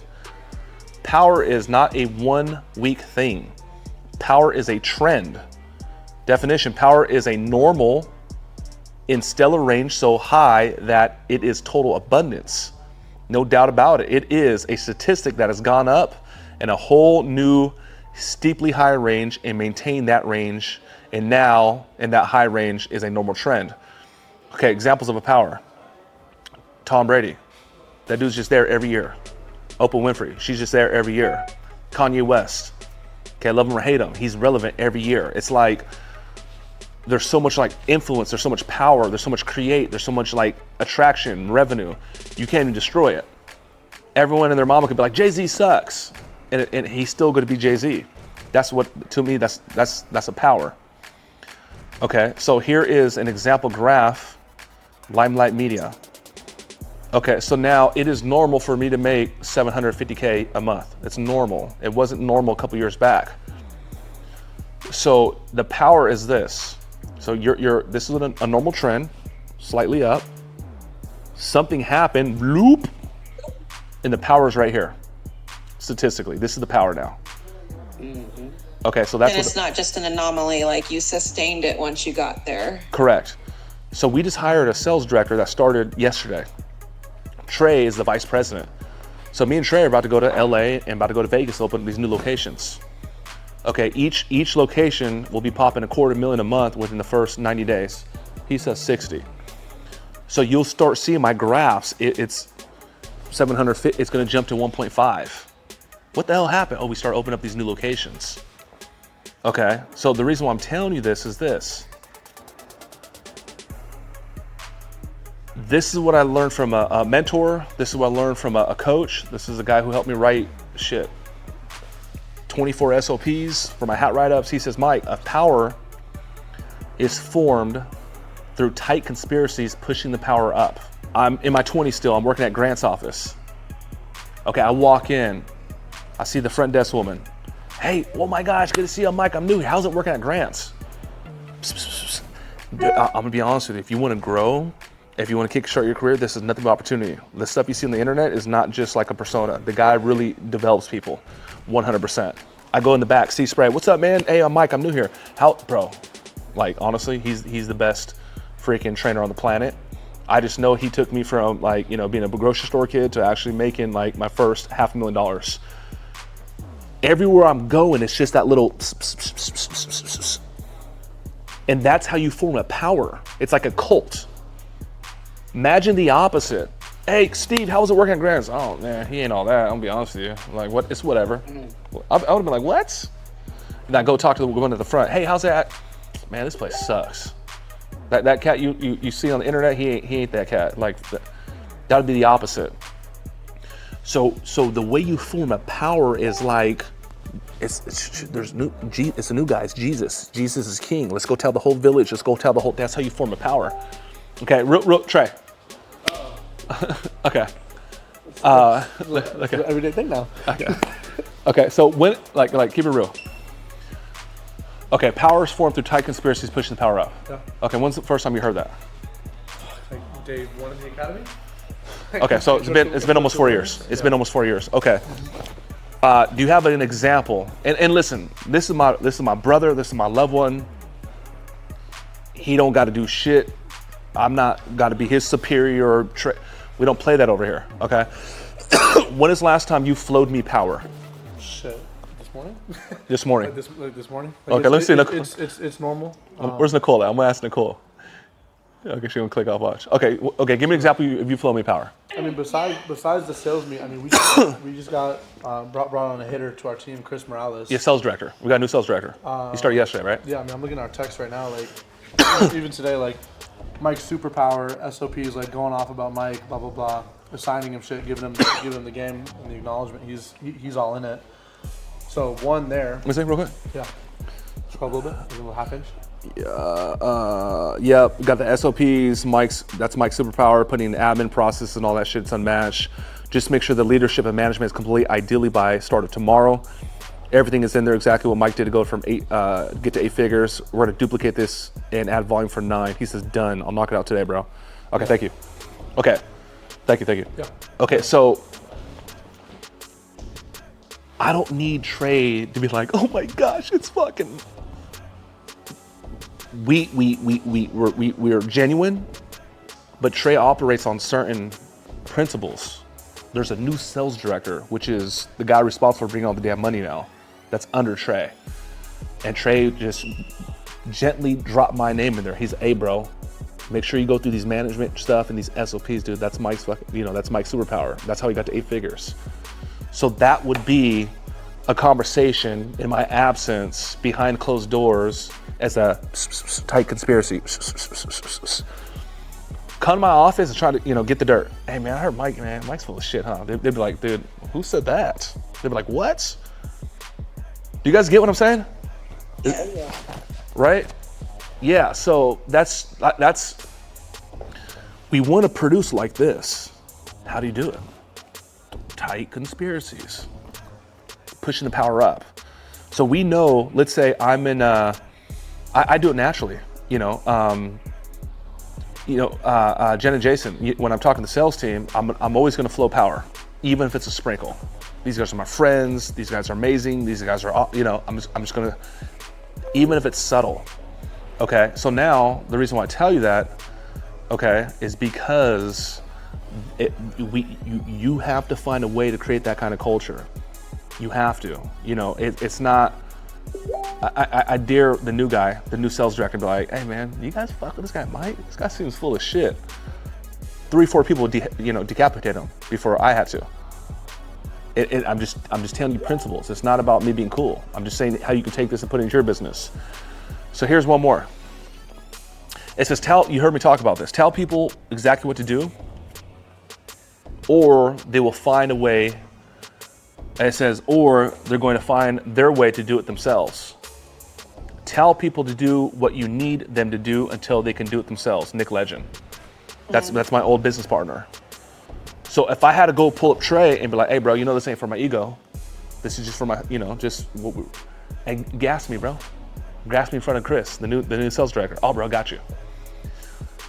Power is not a 1 week thing. Power is a trend. Definition, power is a normal in stellar range so high that it is total abundance. No doubt about it. It is a statistic that has gone up in a whole new steeply higher range and maintained that range, and now in that high range is a normal trend. Okay, examples of a power. Tom Brady. That dude's just there every year. Oprah Winfrey, she's just there every year. Kanye West. Okay, love him or hate him, he's relevant every year. It's like, there's so much like influence, there's so much power, there's so much create, there's so much like attraction, revenue. You can't even destroy it. Everyone and their mama could be like, Jay-Z sucks. And he's still gonna be Jay-Z. That's what, to me, that's a power. Okay, so here is an example graph, Limelight Media. Okay, so now it is normal for me to make $750K a month. It's normal. It wasn't normal a couple years back. So the power is this. So this is a normal trend, slightly up. Something happened, loop, and the power is right here. Statistically, this is the power now. Mm-hmm. Okay, so that's and it's not just an anomaly, like you sustained it once you got there. Correct. So we just hired a sales director that started yesterday. Trey is the vice president. So me and Trey are about to go to LA and about to go to Vegas to open these new locations. Okay, each location will be popping $250,000 a month within the first 90 days. He says 60. So you'll start seeing my graphs. It's 750. It's going to jump to 1.5. What the hell happened? Oh, we start opening up these new locations. Okay, so the reason why I'm telling you this is this. This is what I learned from a mentor. This is what I learned from a coach. This is a guy who helped me write 24 SOPs for my hat write-ups. He says, Mike, a power is formed through tight conspiracies pushing the power up. I'm in my 20s still. I'm working at Grant's office. Okay, I walk in. I see the front desk woman. Hey, oh my gosh, good to see you, Mike. I'm new here. How's it working at Grant's? I'm gonna be honest with you. If you want to grow, if you want to kickstart your career, this is nothing but opportunity. The stuff you see on the internet is not just like a persona. The guy really develops people, 100%. I go in the back, see Spray. What's up, man? Hey, I'm Mike. I'm new here. How, bro? Like honestly, he's the best freaking trainer on the planet. I just know he took me from like being a grocery store kid to actually making like my first $500,000. Everywhere I'm going, it's just that little, and that's how you form a power. It's like a cult. Imagine the opposite. Hey, Steve, how was it working at Grant's? Oh man, he ain't all that. I'm gonna be honest with you. Like, what? It's whatever. I would have been like, what? And I go talk to the woman at the front. Hey, how's that? Man, this place sucks. That cat you see on the internet, he ain't that cat. Like, that would be the opposite. So the way you form a power is like, it's a new guy. It's Jesus. Jesus is king. Let's go tell the whole village. Let's go tell the whole. That's how you form a power. Okay, real Trey. Okay. Okay. Everyday thing now. Okay. Okay. So when like keep it real. Okay, power is formed through tight conspiracies pushing the power up. Yeah. Okay, when's the first time you heard that? Like day one of the academy. Okay, so it's been almost 4 years. It's been almost 4 years. Okay. Do you have an example? And listen, this is my brother. This is my loved one. He don't got to do shit. I'm not got to be his superior. We don't play that over here. Okay. When is the last time you flowed me power? Shit. This morning. This morning. This morning. Like Okay, let's see. It's normal. Where's Nicole at? I'm gonna ask Nicole. Okay, she's gonna click off watch. Okay, give me an example if you flow me power. I mean, besides the sales meet, I mean, we just got brought on a hitter to our team, Chris Morales. Yeah, sales director. We got a new sales director. He started yesterday, right? Yeah, I mean, I'm looking at our text right now, like even today, like Mike's superpower SOPs, like going off about Mike, blah blah blah, assigning him shit, giving him the game and the acknowledgement. He's all in it. So one there. Let me see real quick. Yeah. Scroll a little bit. A little half inch. Yeah, we got the SOPs. That's Mike's superpower. Putting the admin process and all that shit's unmatched. Just make sure the leadership and management is complete. Ideally by start of tomorrow. Everything is in there exactly what Mike did to go from get to 8 figures. We're gonna duplicate this and add volume for 9. He says done. I'll knock it out today, bro. Okay, thank you. Okay, thank you. Yeah. Okay, so I don't need Trey to be like, oh my gosh, it's fucking. We're genuine, but Trey operates on certain principles. There's a new sales director, which is the guy responsible for bringing all the damn money now. That's under Trey. And Trey just gently dropped my name in there. He's, hey bro, make sure you go through these management stuff and these SOPs, dude. That's Mike's that's Mike's superpower. That's how he got to 8 figures. So that would be a conversation in my absence behind closed doors as a tight conspiracy. Come to my office and try to, get the dirt. Hey man, I heard Mike's full of shit, huh? They'd be like, dude, who said that? They'd be like, what? Do you guys get what I'm saying? Yeah. Right? Yeah, so that's we want to produce like this. How do you do it? Tight conspiracies. Pushing the power up. So we know, let's say I'm in, I do it naturally, Jen and Jason, when I'm talking to the sales team, I'm always gonna flow power, even if it's a sprinkle. These guys are my friends, these guys are amazing, these guys are, I'm just gonna, even if it's subtle, okay? So now, the reason why I tell you that, okay, is because you have to find a way to create that kind of culture. You have to, it's not, I dare the new sales director to be like, hey man, you guys fuck with this guy Mike? This guy seems full of shit. 3-4 people would decapitate him before I had to. I'm just telling you principles. It's not about me being cool. I'm just saying how you can take this and put it into your business. So here's one more. It says, you heard me talk about this. Tell people exactly what to do, or they will find a way. And it says, or they're going to find their way to do it themselves. Tell people to do what you need them to do until they can do it themselves. Nick Legend. That's my old business partner. So if I had to go pull up Trey and be like, hey bro, this ain't for my ego. This is just for my, and gas me, bro. Gas me in front of Chris, the new sales director. Oh bro, got you.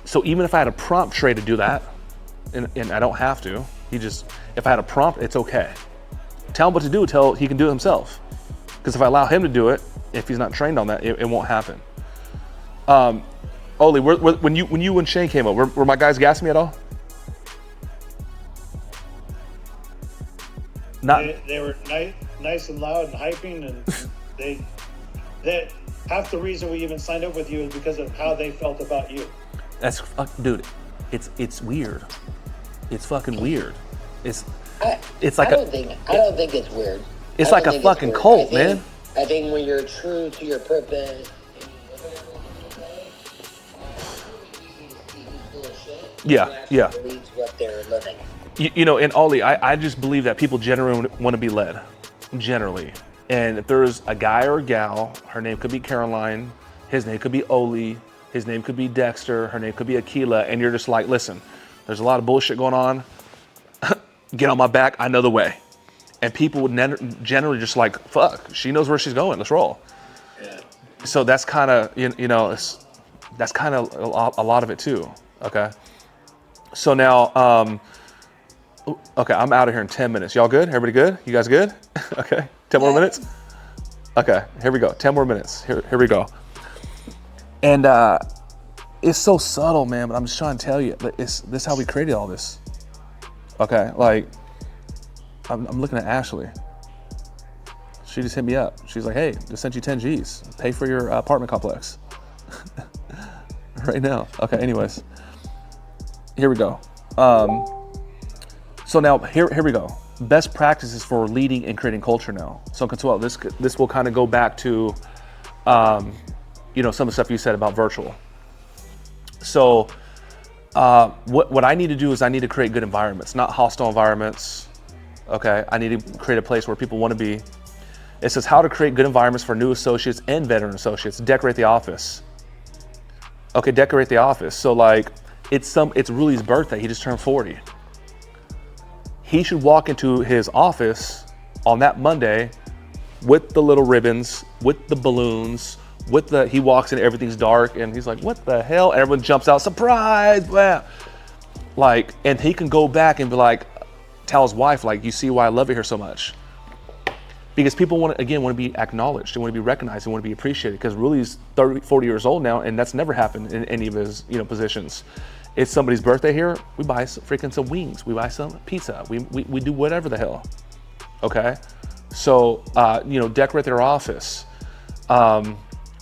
So even if I had to prompt Trey to do that, and I don't have to, if I had a prompt, it's okay. Tell him what to do until he can do it himself. Because if I allow him to do it, if he's not trained on that, it won't happen. Oli, when you and Shane came up, were my guys gassing me at all? They were nice and loud and hyping, and they half the reason we even signed up with you is because of how they felt about you. Dude, it's weird. It's fucking weird. It's like I don't think it's weird. It's like a fucking cult, man. I think when you're true to your purpose. Yeah. Leads what they're living. And Ollie, I just believe that people generally want to be led, generally. And if there's a guy or a gal, her name could be Caroline, his name could be Oli, his name could be Dexter, her name could be Akila, and you're just like, listen, there's a lot of bullshit going on. Get on my back, I know the way. And people would generally just like, fuck, she knows where she's going, let's roll. Yeah. So that's kind of, that's kind of a lot of it too, okay? So now, okay, I'm out of here in 10 minutes. Y'all good? Everybody good? You guys good? Okay, 10 more minutes? Okay, here we go, 10 more minutes. Here we go. And it's so subtle, man, but I'm just trying to tell you, this is how we created all this. Okay, like, I'm looking at Ashley. She just hit me up. She's like, hey, just sent you 10 G's. Pay for your apartment complex. Right now. Okay, anyways. Here we go. So now, here we go. Best practices for leading and creating culture now. So Consuelo, this will kind of go back to, some of the stuff you said about virtual. So what I need to do is I need to create good environments, not hostile environments. Okay, I need to create a place where people want to be. It says how to create good environments for new associates and veteran associates. Decorate the office. Okay, decorate the office. So like, it's Ruli's birthday. He just turned 40. He should walk into his office on that Monday with the little ribbons, with the balloons, he walks in, everything's dark, and he's like, what the hell? And everyone jumps out, surprise, blah. Like, and he can go back and be like, tell his wife, like, you see why I love it here so much? Because people want to be acknowledged, they want to be recognized, they want to be appreciated, because Ruli's 30, 40 years old now, and that's never happened in any of his, positions. It's somebody's birthday here, we buy some wings, we buy some pizza, we do whatever the hell, okay? So, decorate their office.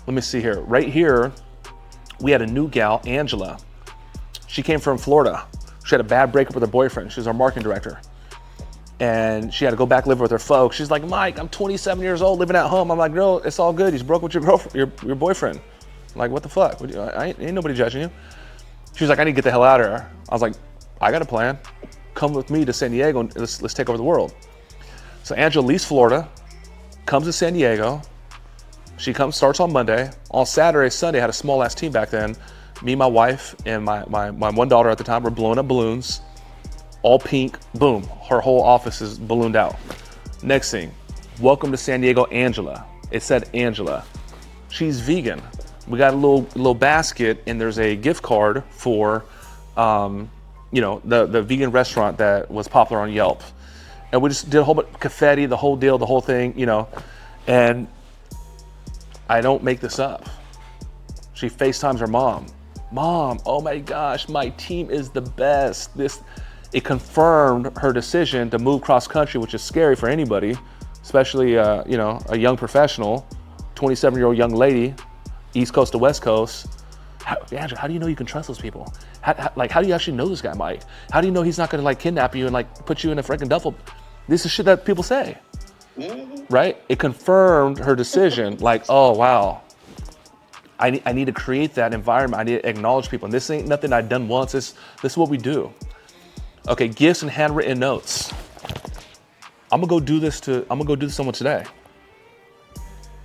Let me see here. Right here, we had a new gal, Angela. She came from Florida. She had a bad breakup with her boyfriend. She was our marketing director. And she had to go back live with her folks. She's like, Mike, I'm 27 years old living at home. I'm like, no, it's all good. You just broke with your girlfriend, your boyfriend. I'm like, what the fuck? Ain't nobody judging you. She was like, I need to get the hell out of here. I was like, I got a plan. Come with me to San Diego and let's take over the world. So Angela leaves Florida, comes to San Diego. She starts on Monday. On Saturday, Sunday, I had a small ass team back then. Me, my wife, and my one daughter at the time were blowing up balloons. all pink, boom, her whole office is ballooned out. Next thing, welcome to San Diego, Angela. It said Angela. She's vegan. We got a little basket, and there's a gift card for, the vegan restaurant that was popular on Yelp. And we just did a whole bunch of confetti, the whole deal, the whole thing, and I don't make this up. She FaceTimes her mom. Mom, oh my gosh, my team is the best. It confirmed her decision to move cross country, which is scary for anybody, especially a young professional, 27-year-old young lady, East Coast to West Coast. Andrew, how do you know you can trust those people? How do you actually know this guy, Mike? How do you know he's not gonna kidnap you and put you in a freaking duffel? This is shit that people say, right? It confirmed her decision. Oh wow, I need to create that environment. I need to acknowledge people. And this ain't nothing I've done once. This is what we do. Okay, gifts and handwritten notes. I'm gonna go do this to someone today.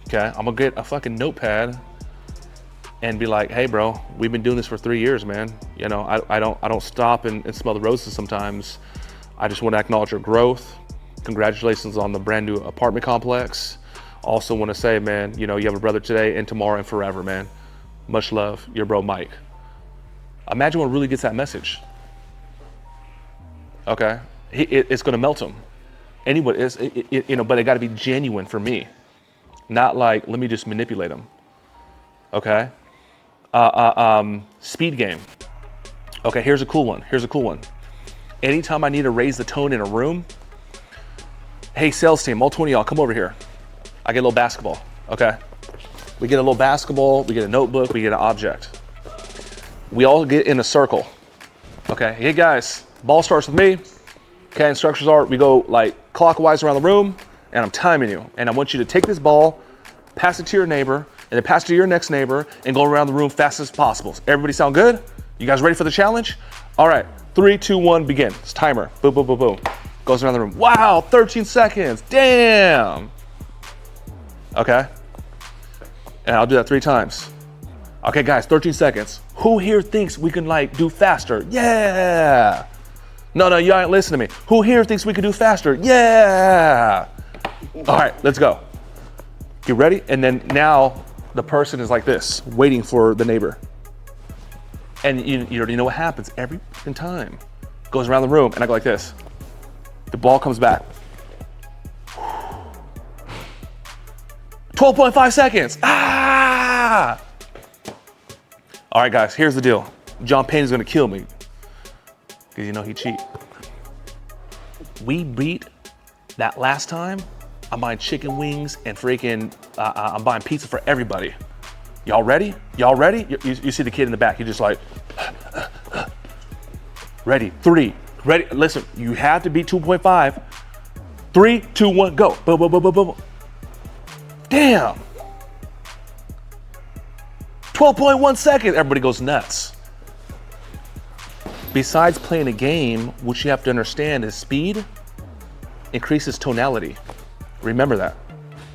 Okay, I'm gonna get a fucking notepad and be like, hey bro, we've been doing this for 3 years, man. I don't stop and smell the roses sometimes. I just want to acknowledge your growth. Congratulations on the brand new apartment complex. Also want to say, man, you have a brother today and tomorrow and forever, man. Much love, your bro Mike. Imagine what really gets that message. Okay, it's gonna melt him. Anybody is, but it got to be genuine for me, not let me just manipulate him. Okay. Speed game. Okay, here's a cool one. Anytime I need to raise the tone in a room, hey sales team, all 20 of y'all, come over here. I get a little basketball, okay? We get a little basketball, we get a notebook, we get an object. We all get in a circle, okay? Hey guys, ball starts with me. Okay, instructions are, we go clockwise around the room, and I'm timing you. And I want you to take this ball, pass it to your neighbor, and then pass it to your next neighbor, and go around the room fast as possible. Everybody sound good? You guys ready for the challenge? All right, 3, 2, 1, begin. It's timer, boom, boom, boom, boom. Goes around the room. Wow, 13 seconds, damn. Okay, and I'll do that 3 times. Okay guys, 13 seconds. Who here thinks we can do faster? Yeah. No, you ain't listening to me. Who here thinks we can do faster? Yeah. All right, let's go. You ready? And then now the person is like this, waiting for the neighbor. And you already know what happens every fucking time. Goes around the room, and I go like this. The ball comes back. 12.5 seconds. Ah! All right, guys, here's the deal. John Payne is gonna kill me because he cheat. We beat that last time. I'm buying chicken wings and freaking, I'm buying pizza for everybody. Y'all ready? You see the kid in the back. He's just ready. 3, ready. Listen, you have to beat 2.5. 3, 2, 1, go. Boom, boom, boom, boom, boom. Damn. 12.1 seconds. Everybody goes nuts. Besides playing a game, what you have to understand is speed increases tonality. Remember that.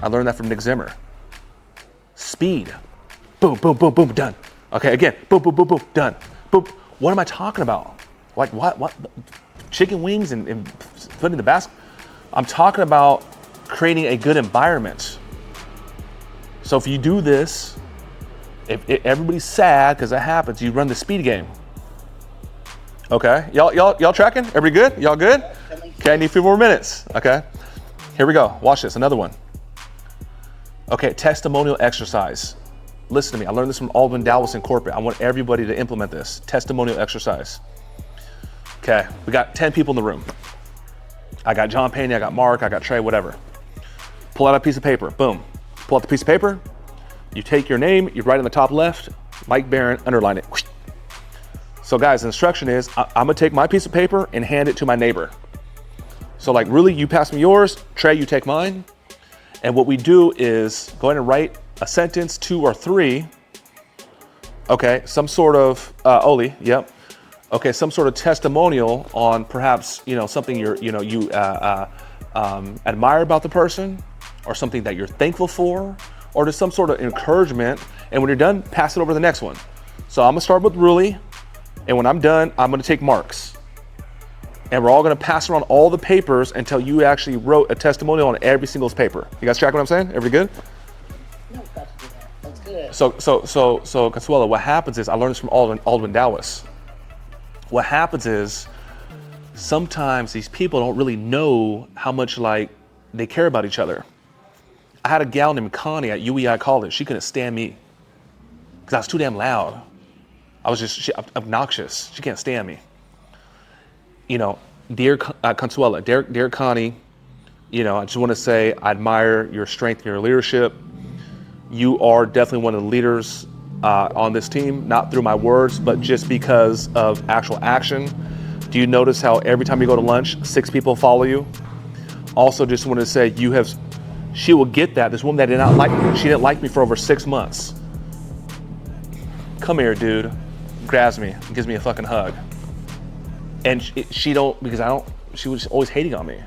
I learned that from Nick Zimmer. Speed. Boom, boom, boom, boom, done. Okay, again, boom, boom, boom, boom, done. Boom. What am I talking about? What? Chicken wings and putting the basket? I'm talking about creating a good environment. So if you do this, if everybody's sad because that happens, you run the speed game. Okay, y'all tracking? Everybody good? Y'all good? Okay, I need a few more minutes. Okay, here we go. Watch this, another one. Okay, testimonial exercise. Listen to me, I learned this from Alvin Dallas in corporate. I want everybody to implement this. Testimonial exercise. Okay, we got 10 people in the room. I got John Payne, I got Mark, I got Trey, whatever. Pull out a piece of paper, boom. Pull out the piece of paper, you take your name, you write in the top left, Mike Barron, underline it. So guys, the instruction is, I'm gonna take my piece of paper and hand it to my neighbor. So really, you pass me yours, Trey, you take mine. And what we do is go ahead and write a sentence, 2 or 3. Okay, some sort of, Oli, yep. Okay, some sort of testimonial on perhaps, something you admire about the person, or something that you're thankful for, or just some sort of encouragement. And when you're done, pass it over to the next one. So I'm gonna start with Ruli, and when I'm done, I'm gonna take Mark's. And we're all going to pass around all the papers until you actually wrote a testimonial on every single paper. You guys track what I'm saying? Everybody good? No, that's good. So Consuelo, what happens is, I learned this from Aldwin Dowis. What happens is, sometimes these people don't really know how much like they care about each other. I had a gal named Connie at UEI College. She couldn't stand me because I was too damn loud. I was just obnoxious. She can't stand me. You know, dear Consuela, dear Connie, you know, I just want to say I admire your strength and your leadership. You are definitely one of the leaders on this team, not through my words, but just because of actual action. Do you notice how every time you go to lunch, 6 people follow you? Also, just wanted to say she will get that. This woman that did not like me, she didn't like me for over 6 months. Come here, dude. Grabs me, gives me a fucking hug. And she was always hating on me.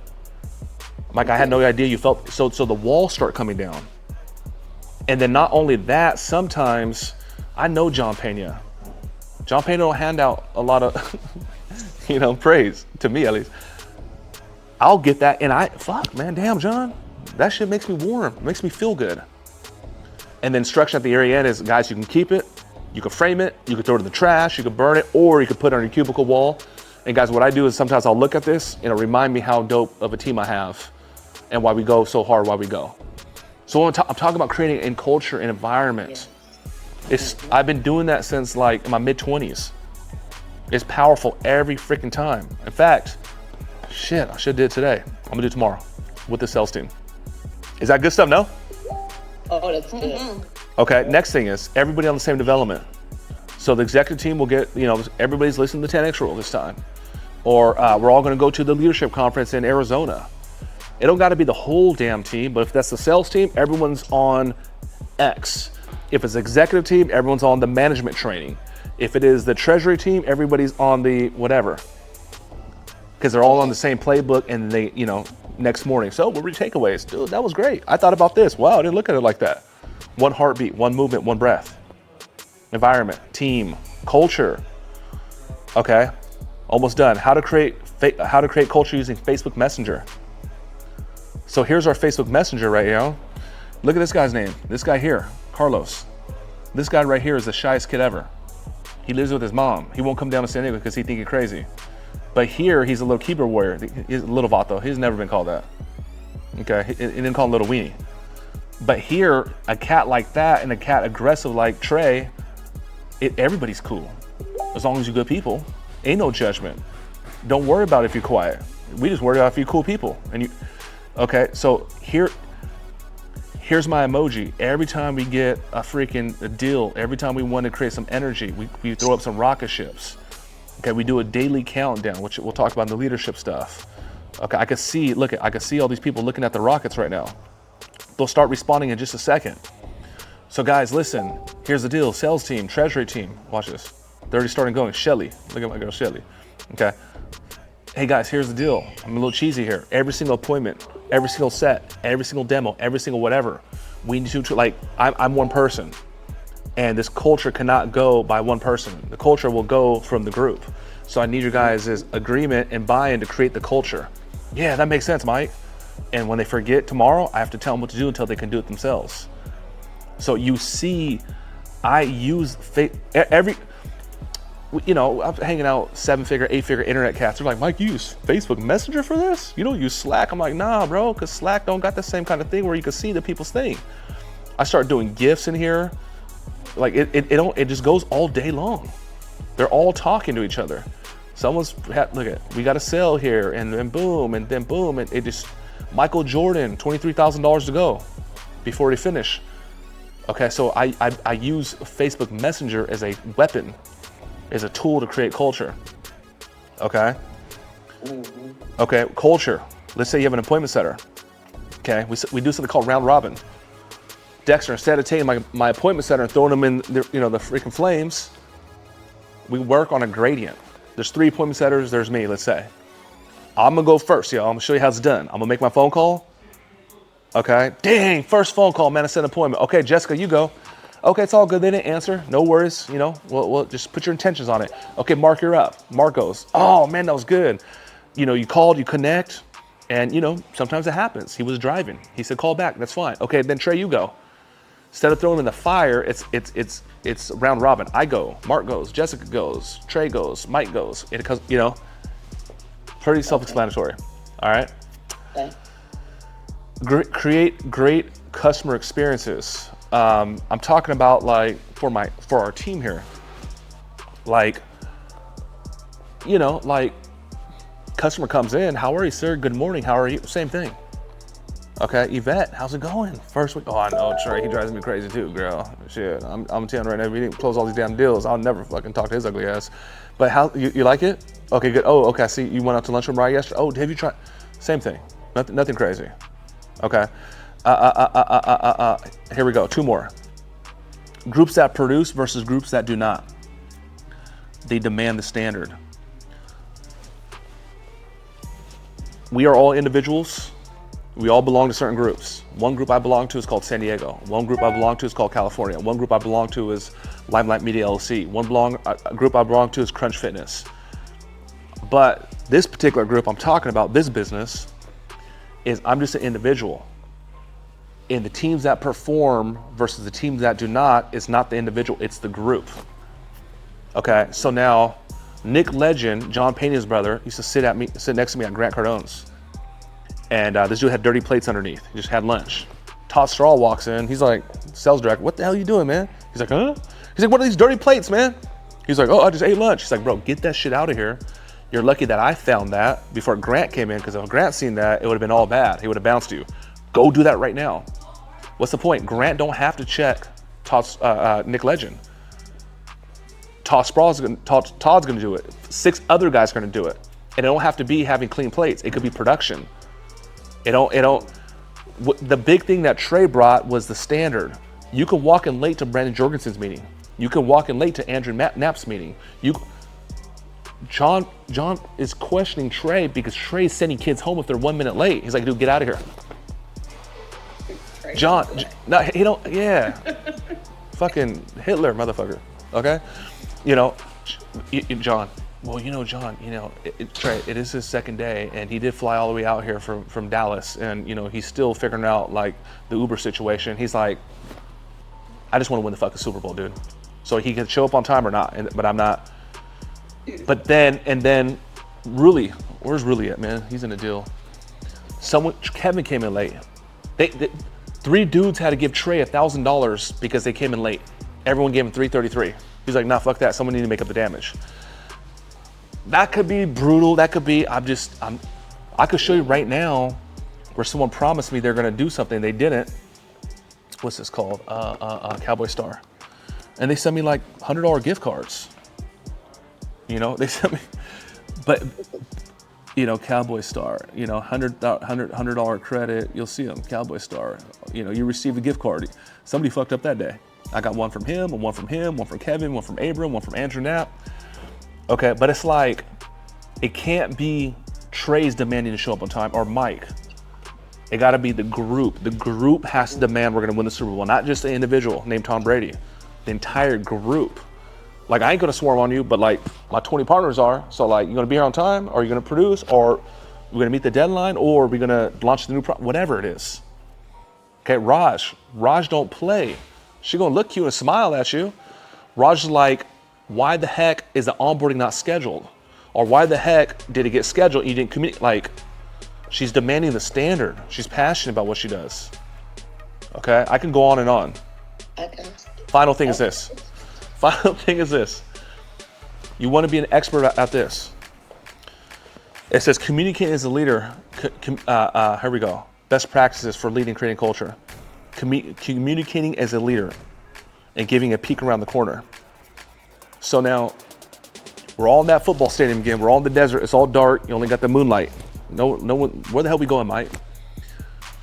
Like, I had no idea you felt, so the walls start coming down. And then not only that, sometimes, I know John Pena. John Pena don't hand out a lot of, praise, to me at least. I'll get that, and fuck, man, damn, John. That shit makes me warm, makes me feel good. And then instruction at the very end is, guys, you can keep it, you can frame it, you can throw it in the trash, you can burn it, or you can put it on your cubicle wall. And guys, what I do is sometimes I'll look at this and it'll remind me how dope of a team I have and why we go so hard, why we go. So I'm talking about creating a culture and environment. I've been doing that since like my mid-20s. It's powerful every freaking time. In fact, shit, I should have did it today. I'm gonna do it tomorrow with the sales team. Is that good stuff, no? Oh, that's good. Okay, next thing is everybody on the same development. So the executive team will get, everybody's listening to the 10X rule this time. Or we're all gonna go to the leadership conference in Arizona. It don't gotta be the whole damn team, but if that's the sales team, everyone's on X. If it's executive team, everyone's on the management training. If it is the treasury team, everybody's on the whatever. Because they're all on the same playbook and they, next morning. So what were your takeaways? Dude, that was great. I thought about this. Wow, I didn't look at it like that. One heartbeat, one movement, one breath. Environment, team, culture. Okay, almost done. How to create culture using Facebook Messenger. So here's our Facebook Messenger right now. Look at this guy's name. This guy here, Carlos. This guy right here is the shyest kid ever. He lives with his mom. He won't come down to San Diego because he think he's crazy. But here, he's a little keyboard warrior. He's a little vato. He's never been called that. Okay, he didn't call him little weenie. But here, a cat like that and a cat aggressive like Trey, everybody's cool. As long as you're good people. Ain't no judgment. Don't worry about if you're quiet. We just worry about if you're cool people. Okay, so here's my emoji. Every time we get a deal, every time we want to create some energy, we throw up some rocket ships. Okay, we do a daily countdown, which we'll talk about in the leadership stuff. Okay, I can see all these people looking at the rockets right now. They'll start responding in just a second. So guys, listen, here's the deal. Sales team, treasury team, watch this. They're already starting going. Shelly, look at my girl Shelly. Okay, hey guys, here's the deal. I'm a little cheesy here. Every single appointment, every single set, every single demo, every single whatever, we need to, I'm one person. And this culture cannot go by one person. The culture will go from the group. So I need you guys' agreement and buy-in to create the culture. Yeah, that makes sense, Mike. And when they forget tomorrow, I have to tell them what to do until they can do it themselves. So you see, I use I'm hanging out 7-figure, 8-figure internet cats. They're like, Mike, you use Facebook Messenger for this? You don't use Slack? I'm like, nah, bro, because Slack don't got the same kind of thing where you can see the people's thing. I start doing GIFs in here. Like it just goes all day long. They're all talking to each other. We got a sale here, and then boom, and it just, Michael Jordan, $23,000 to go before they finish. Okay, so I use Facebook Messenger as a weapon, as a tool to create culture. Okay? Okay, culture. Let's say you have an appointment setter. Okay, we do something called round robin. Dexter, instead of taking my appointment setter and throwing them in the freaking flames, we work on a gradient. There's 3 appointment setters, there's me, let's say. I'm gonna go first, y'all. I'm gonna show you how it's done. I'm gonna make my phone call. Okay, dang, first phone call, man, I set an appointment. Okay, Jessica, you go. Okay, it's all good, they didn't answer, no worries, we'll just put your intentions on it. Okay, Mark, you're up. Mark goes, oh man, that was good. you called, you connect, and sometimes it happens. He was driving. He said, call back. That's fine. Okay, then Trey, you go. Instead of throwing him in the fire, it's round robin. I go, Mark goes, Jessica goes, Trey goes, Mike goes. It comes, pretty self-explanatory. All right. Okay. Create great customer experiences. I'm talking about like for our team here, like customer comes in, how are you, sir? Good morning. How are you? Same thing. Okay, Yvette, how's it going? First week. Oh, I know, Trey, he drives me crazy too, girl. Shit, I'm telling you right now, if we didn't close all these damn deals, I'll never fucking talk to his ugly ass. But how, you like it? Okay, good. Oh, okay, I see you went out to lunch with Mariah yesterday. Oh, have you tried? Same thing, nothing crazy. Okay, here we go, 2 more. Groups that produce versus groups that do not. They demand the standard. We are all individuals. We all belong to certain groups. One group I belong to is called San Diego. One group I belong to is called California. One group I belong to is Limelight Media LLC. A group I belong to is Crunch Fitness. But this particular group I'm talking about, this business, is I'm just an individual. And the teams that perform versus the teams that do not, it's not the individual, it's the group. Okay, so now Nick Legend, John Pena's brother, used to sit next to me at Grant Cardone's. And this dude had dirty plates underneath. He just had lunch. Todd Straw walks in. He's like, sales director, what the hell are you doing, man? He's like, huh? He's like, what are these dirty plates, man? He's like, oh, I just ate lunch. He's like, bro, get that shit out of here. You're lucky that I found that before Grant came in, because if Grant seen that, it would have been all bad. He would have bounced you. Go do that right now. What's the point? Grant don't have to check Nick Legend. Todd's gonna do it. 6 other guys are gonna do it. And it don't have to be having clean plates. It could be production. The big thing that Trey brought was the standard. You can walk in late to Brandon Jorgensen's meeting. You can walk in late to Andrew Knapp's meeting. John is questioning Trey because Trey's sending kids home if they're 1 minute late. He's like, dude, get out of here. John, no, he don't, yeah. Fucking Hitler, motherfucker, okay? John, well, John, Trey, it is his second day, and he did fly all the way out here from Dallas, and, he's still figuring out, like, the Uber situation. He's like, I just want to win the fucking Super Bowl, dude. So he can show up on time or not, but I'm not. But then, Rulli, where's Rulli at, man? He's in a deal. Kevin came in late. 3 dudes had to give Trey $1,000 because they came in late. Everyone gave him $333. He's like, nah, fuck that. Someone need to make up the damage. That could be brutal. That could be, I could show you right now where someone promised me they're gonna do something, they didn't. What's this called? Cowboy Star. And they sent me like $100 gift cards. They sent me, but Cowboy Star, $100 credit, you'll see them, Cowboy Star. You receive a gift card. Somebody fucked up that day. I got one from him, and one from him, one from Kevin, one from Abram, one from Andrew Knapp. Okay, but it's like, it can't be Trey's demanding to show up on time or Mike. It gotta be the group. The group has to demand we're gonna win the Super Bowl, not just an individual named Tom Brady. The entire group. Like, I ain't gonna swarm on you, but like, my 20 partners are. So like, you gonna be here on time, or you gonna produce, or we're gonna meet the deadline, or we're gonna launch the new product, whatever it is. Okay, Raj don't play. She gonna look cute and smile at you. Raj is like, why the heck is the onboarding not scheduled? Or why the heck did it get scheduled and you didn't communicate? Like, she's demanding the standard. She's passionate about what she does. Okay, I can go on and on. Okay. Final thing is this. You want to be an expert at this. It says communicate as a leader. Here we go. Best practices for leading, creating culture. Communicating as a leader and giving a peek around the corner. So now we're all in that football stadium again. We're all in the desert. It's all dark. You only got the moonlight. No one. Where the hell we going, Mike?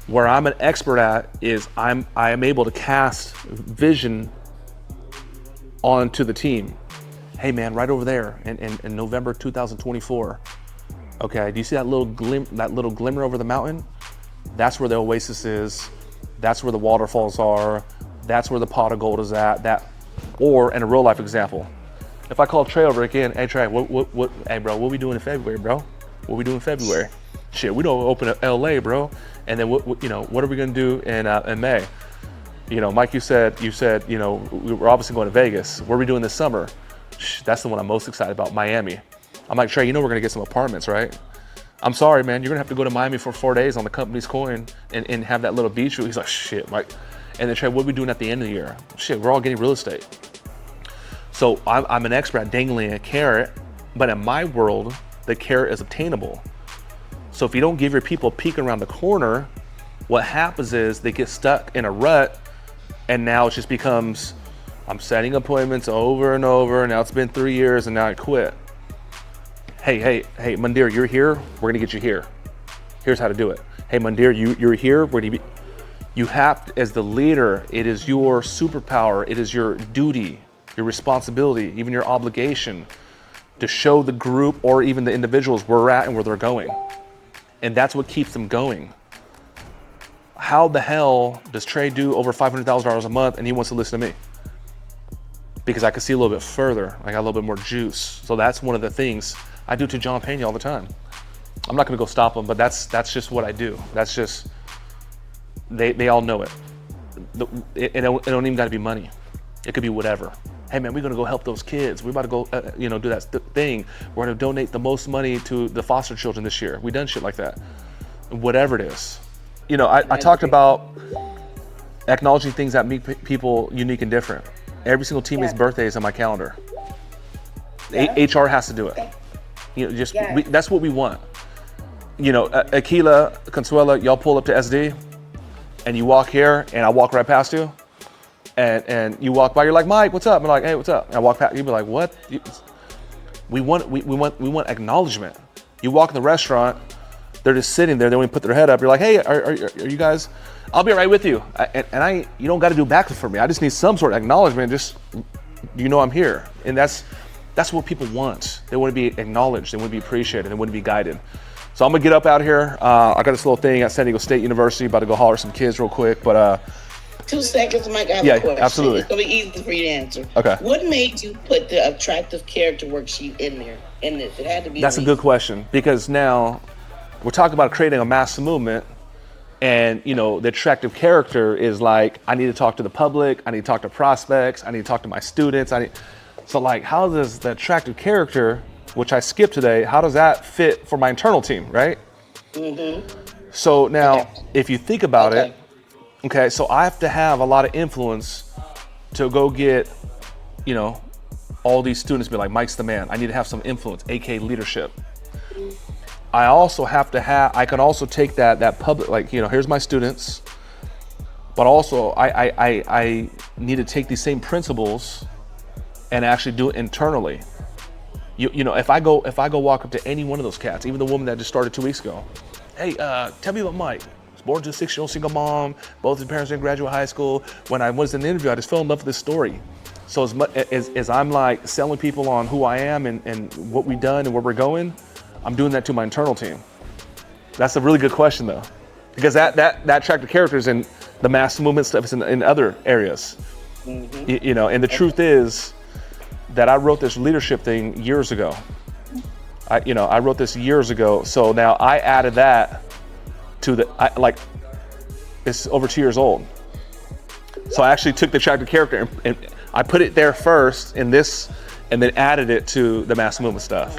Where I'm an expert at is I am able to cast vision onto the team. Hey man, right over there in November 2024. Okay, do you see that little glimmer over the mountain? That's where the oasis is. That's where the waterfalls are. That's where the pot of gold is at. Or in a real life example, if I call Trey over again, hey Trey, hey bro, what we doing in February, bro? What we do in February? Shit, we don't open up LA, bro. And then what are we gonna do in May? Mike, you said, we're obviously going to Vegas. What are we doing this summer? That's the one I'm most excited about, Miami. I'm like, Trey, we're gonna get some apartments, right? I'm sorry, man, you're gonna have to go to Miami for 4 days on the company's coin and have that little beach. He's like, shit, Mike. And then Trey, what are we doing at the end of the year? Shit, we're all getting real estate. So I'm an expert at dangling a carrot, but in my world, the carrot is obtainable. So if you don't give your people a peek around the corner, what happens is they get stuck in a rut, and now it just becomes, I'm setting appointments over and over, and now it's been 3 years, and now I quit. Hey, Mandir, you're here, we're gonna get you here. Here's how to do it. Hey, Mandir, you're here, we're gonna be, you have to, as the leader, it is your superpower, it is your duty, your responsibility, even your obligation to show the group or even the individuals where we're at and where they're going. And that's what keeps them going. How the hell does Trey do over $500,000 a month and he wants to listen to me? Because I can see a little bit further. I got a little bit more juice. So that's one of the things I do to John Pena all the time. I'm not gonna go stop him, but that's just what I do. That's just, they all know it. It don't even gotta be money. It could be whatever. Hey man, we're gonna go help those kids. We're about to go, do that thing. We're gonna donate the most money to the foster children this year. We done shit like that. Whatever it is. I talked about acknowledging things that make people unique and different. Every single teammate's birthday is on my calendar. HR has to do it. That's what we want. Aquila, Consuela, y'all pull up to SD, and you walk here, and I walk right past you. And you walk by, you're like, Mike, what's up? I'm like, hey, what's up? And I walk past, you'd be like, what? We want acknowledgement. You walk in the restaurant, they're just sitting there, they don't even put their head up. You're like, hey, are you guys? I'll be right with you. You don't got to do backflip for me. I just need some sort of acknowledgement. Just, I'm here. And that's what people want. They want to be acknowledged. They want to be appreciated. They want to be guided. So I'm gonna get up out of here. I got this little thing at San Diego State University. About to go holler at some kids real quick, but 2 seconds, Mike. I have a question. Absolutely. It's gonna be easy for you to answer. Okay. What made you put the attractive character worksheet in there? In this, it had to be. That's a good question, because now we're talking about creating a mass movement, and the attractive character is like, I need to talk to the public, I need to talk to prospects, I need to talk to my students. So like, how does the attractive character, which I skipped today, how does that fit for my internal team, right? Mm-hmm. So now, if you think about it. Okay, so I have to have a lot of influence to go get, all these students be like, Mike's the man. I need to have some influence, aka leadership. I also have to I can also take that public, like, here's my students, but also I need to take these same principles and actually do it internally. If I go walk up to any one of those cats, even the woman that just started 2 weeks ago, hey, tell me about Mike. Born to a 6-year-old single mom, both his parents didn't graduate high school. When I was in the interview, I just fell in love with this story. So as much as I'm like selling people on who I am and what we've done and where we're going, I'm doing that to my internal team. That's a really good question though, because that attractive characters in the mass movement stuff is in other areas. Mm-hmm. And the truth is that I wrote this leadership thing years ago. I wrote this years ago. So now I added that to it's over 2 years old. So I actually took the attractive character and I put it there first in this, and then added it to the mass movement stuff.